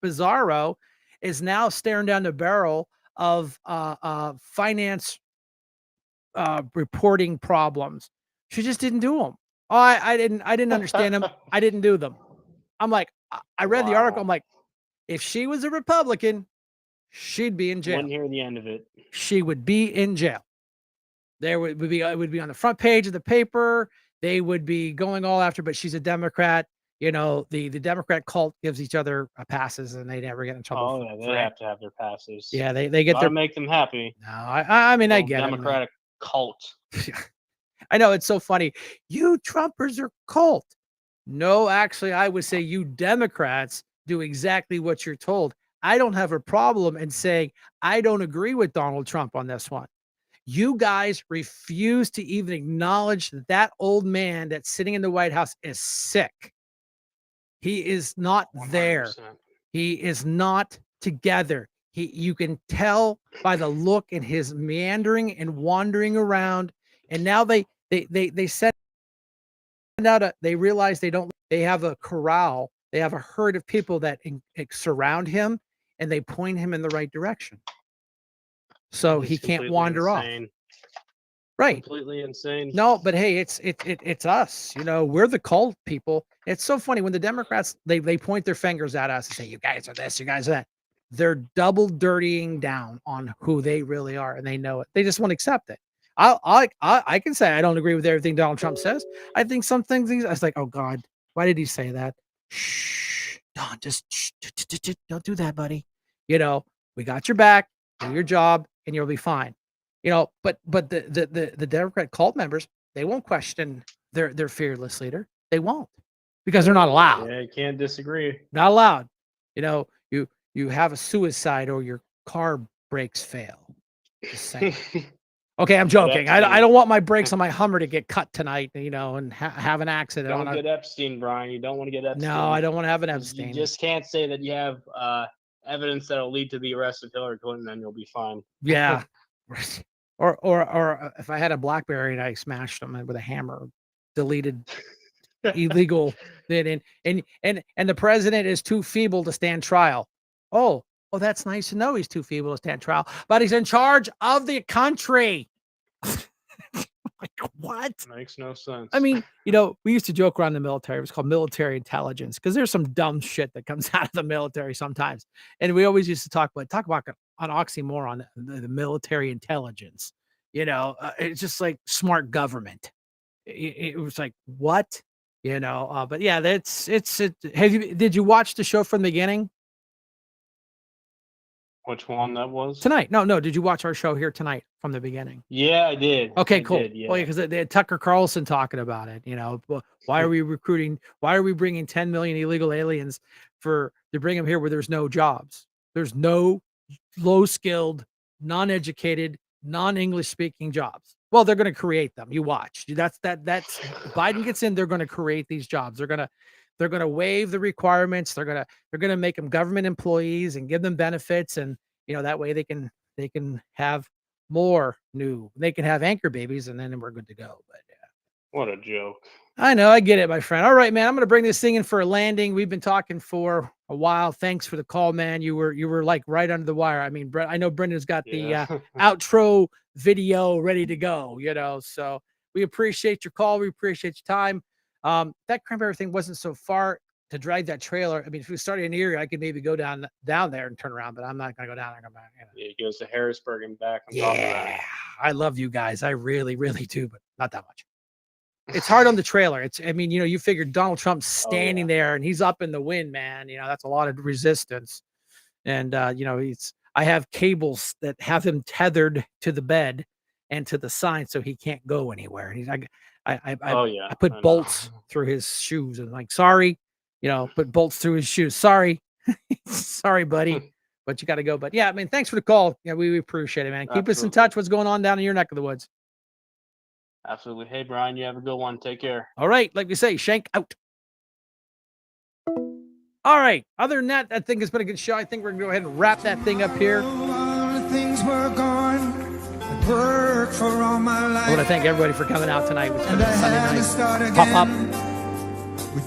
Bizarro is now staring down the barrel of finance reporting problems. She just didn't do them. Oh, I didn't understand them. I didn't do them. I'm like, I read the article. I'm like, if she was a Republican, she'd be in jail. Wouldn't hear the end of it. She would be in jail. There would be it would be on the front page of the paper. They would be going all after, but she's a Democrat. The Democrat cult gives each other passes, and they never get in trouble. Oh yeah, they have to have their passes. Yeah, they get Gotta their. make them happy. No, I mean I get Democratic cult. I know it's so funny. You Trumpers are cult. No, actually, I would say you Democrats do exactly what you're told. I don't have a problem in saying I don't agree with Donald Trump on this one. You guys refuse to even acknowledge that that old man that's sitting in the White House is sick. He is not there. 100%. He is not together. You can tell by the look in his meandering and wandering around. And now they send out they realize they have a corral. They have a herd of people that surround him, and they point him in the right direction. So he can't wander off. Right. Completely insane. No, but hey, it's us. You know, we're the cult people. It's so funny when the Democrats they point their fingers at us and say, "You guys are this, you guys are that." They're double dirtying down on who they really are, and they know it. They just won't accept it. I can say I don't agree with everything Donald Trump says. I think some things I was like, "Oh God, why did he say that?" Shh, Don, just don't do that, buddy. You know, we got your back. Do your job, and you'll be fine. You know, but the Democrat cult members, they won't question their fearless leader. They won't, because they're not allowed. Yeah, you can't disagree. Not allowed. You know, you have a suicide or your car brakes fail. Just saying. Okay, I'm joking. I don't want my brakes on my Hummer to get cut tonight, you know, and have an accident. Don't get Epstein, Brian. You don't want to get Epstein. No, I don't want to have an Epstein. You just can't say that you have evidence that'll lead to the arrest of Hillary Clinton, and you'll be fine. Yeah. Or if I had a BlackBerry and I smashed them with a hammer, deleted illegal, and the president is too feeble to stand trial. Oh, that's nice to know he's too feeble to stand trial, but he's in charge of the country. Like, what? Makes no sense. I mean, you know, we used to joke around the military. It was called military intelligence because there's some dumb shit that comes out of the military sometimes. And we always used to talk about an oxymoron, the military intelligence. You know, it's just like smart government. It was like, what? You know, but yeah, did you watch the show from the beginning? Which one that was? Tonight. No. Did you watch our show here tonight from the beginning? Yeah, I did. Okay, I cool. did, yeah. Well, because they had Tucker Carlson talking about it. You know, why are we recruiting? Why are we bringing 10 million illegal aliens to bring them here where there's no jobs? There's no low-skilled, non-educated, non-English speaking jobs. Well, they're going to create them. You watch. That's Biden gets in. They're going to create these jobs. They're going to waive the requirements. They're going to make them government employees and give them benefits. And, you know, that way they can have more they can have anchor babies, and then we're good to go. But yeah. What a joke. I know. I get it, my friend. All right, man. I'm going to bring this thing in for a landing. We've been talking for a while. Thanks for the call, man. You were like right under the wire. I mean, I know Brendan's got the outro video ready to go, you know, so we appreciate your call. We appreciate your time. That cranberry thing wasn't so far to drag that trailer. I mean, if we started in Erie, I could maybe go down there and turn around, but I'm not going to go down there and come back. You know. Yeah, he goes to Harrisburg and back. On top of that. I love you guys. I really, really do, but not that much. It's hard on the trailer. I mean, you know, you figure Donald Trump's standing there and he's up in the wind, man. You know, that's a lot of resistance. And, you know, I have cables that have him tethered to the bed and to the sign so he can't go anywhere. And he's like, I put bolts through his shoes and like, sorry, you know, put bolts through his shoes. Sorry. Sorry, buddy. But you got to go. But yeah, I mean, thanks for the call. Yeah, we appreciate it, man. Keep us in touch. What's going on down in your neck of the woods? Absolutely. Hey, Brian, you have a good one. Take care. All right. Like we say, Shank out. All right. Other than that, I think it's been a good show. I think we're going to go ahead and wrap that thing up here. Things were gone. I worked for all my life. I want to thank everybody for coming out tonight. It's been a Sunday night pop-up.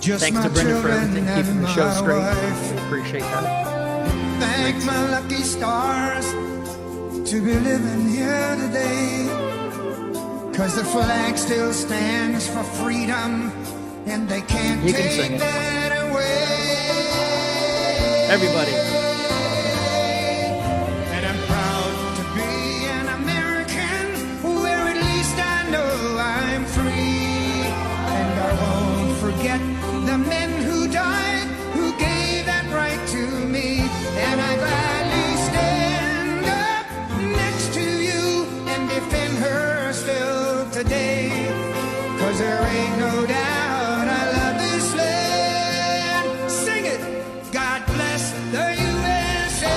Thanks to Brendan for everything, keeping the show straight. We appreciate that. Thank my lucky stars to be living here today. 'Cause the flag still stands for freedom, and they can't take that away. Everybody. And I'm proud to be an American, where at least I know I'm free. And I won't forget the men who died, who gave that right to me. And I gladly stand up next to you and defend her still today. 'Cause there ain't no doubt I love this land. Sing it. God bless the USA.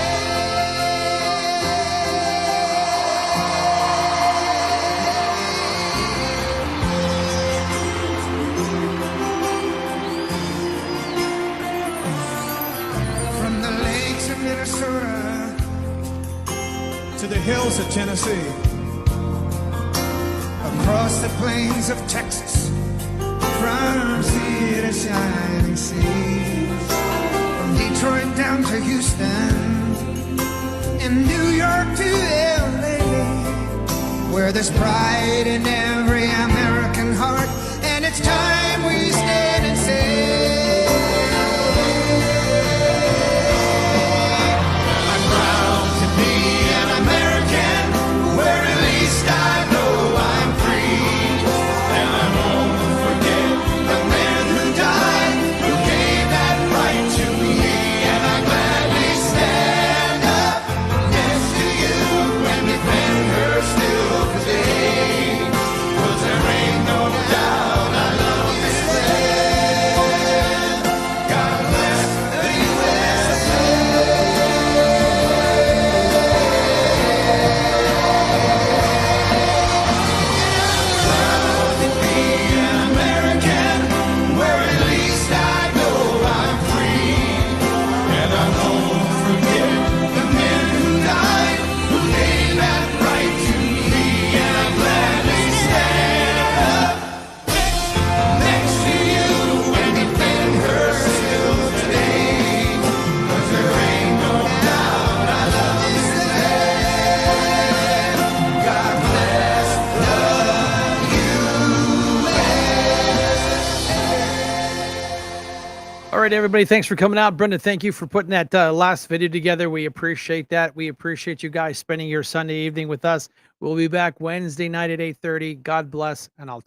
hills of Tennessee, across the plains of Texas, from sea to shining sea, from Detroit down to Houston, and New York to LA, where there's pride in every American heart, and it's time we stand and say, I'm proud to be an American, where at least I know I'm free, and I won't forget the men who died, who gave that right to me, and I gladly stand up next to you and defend her still today, 'cause there ain't no doubt I love this land. God bless the USA. Proud to be an American, where at least I know I'm free, and I won't forget the men who died, who gave that right to me, and I gladly stand up next to you and defend her still today, 'cause there ain't no doubt I love this land. God bless the All right, everybody. Thanks for coming out. Brenda, thank you for putting that last video together. We appreciate that. We appreciate you guys spending your Sunday evening with us. We'll be back Wednesday night at 8:30. God bless, and I'll talk.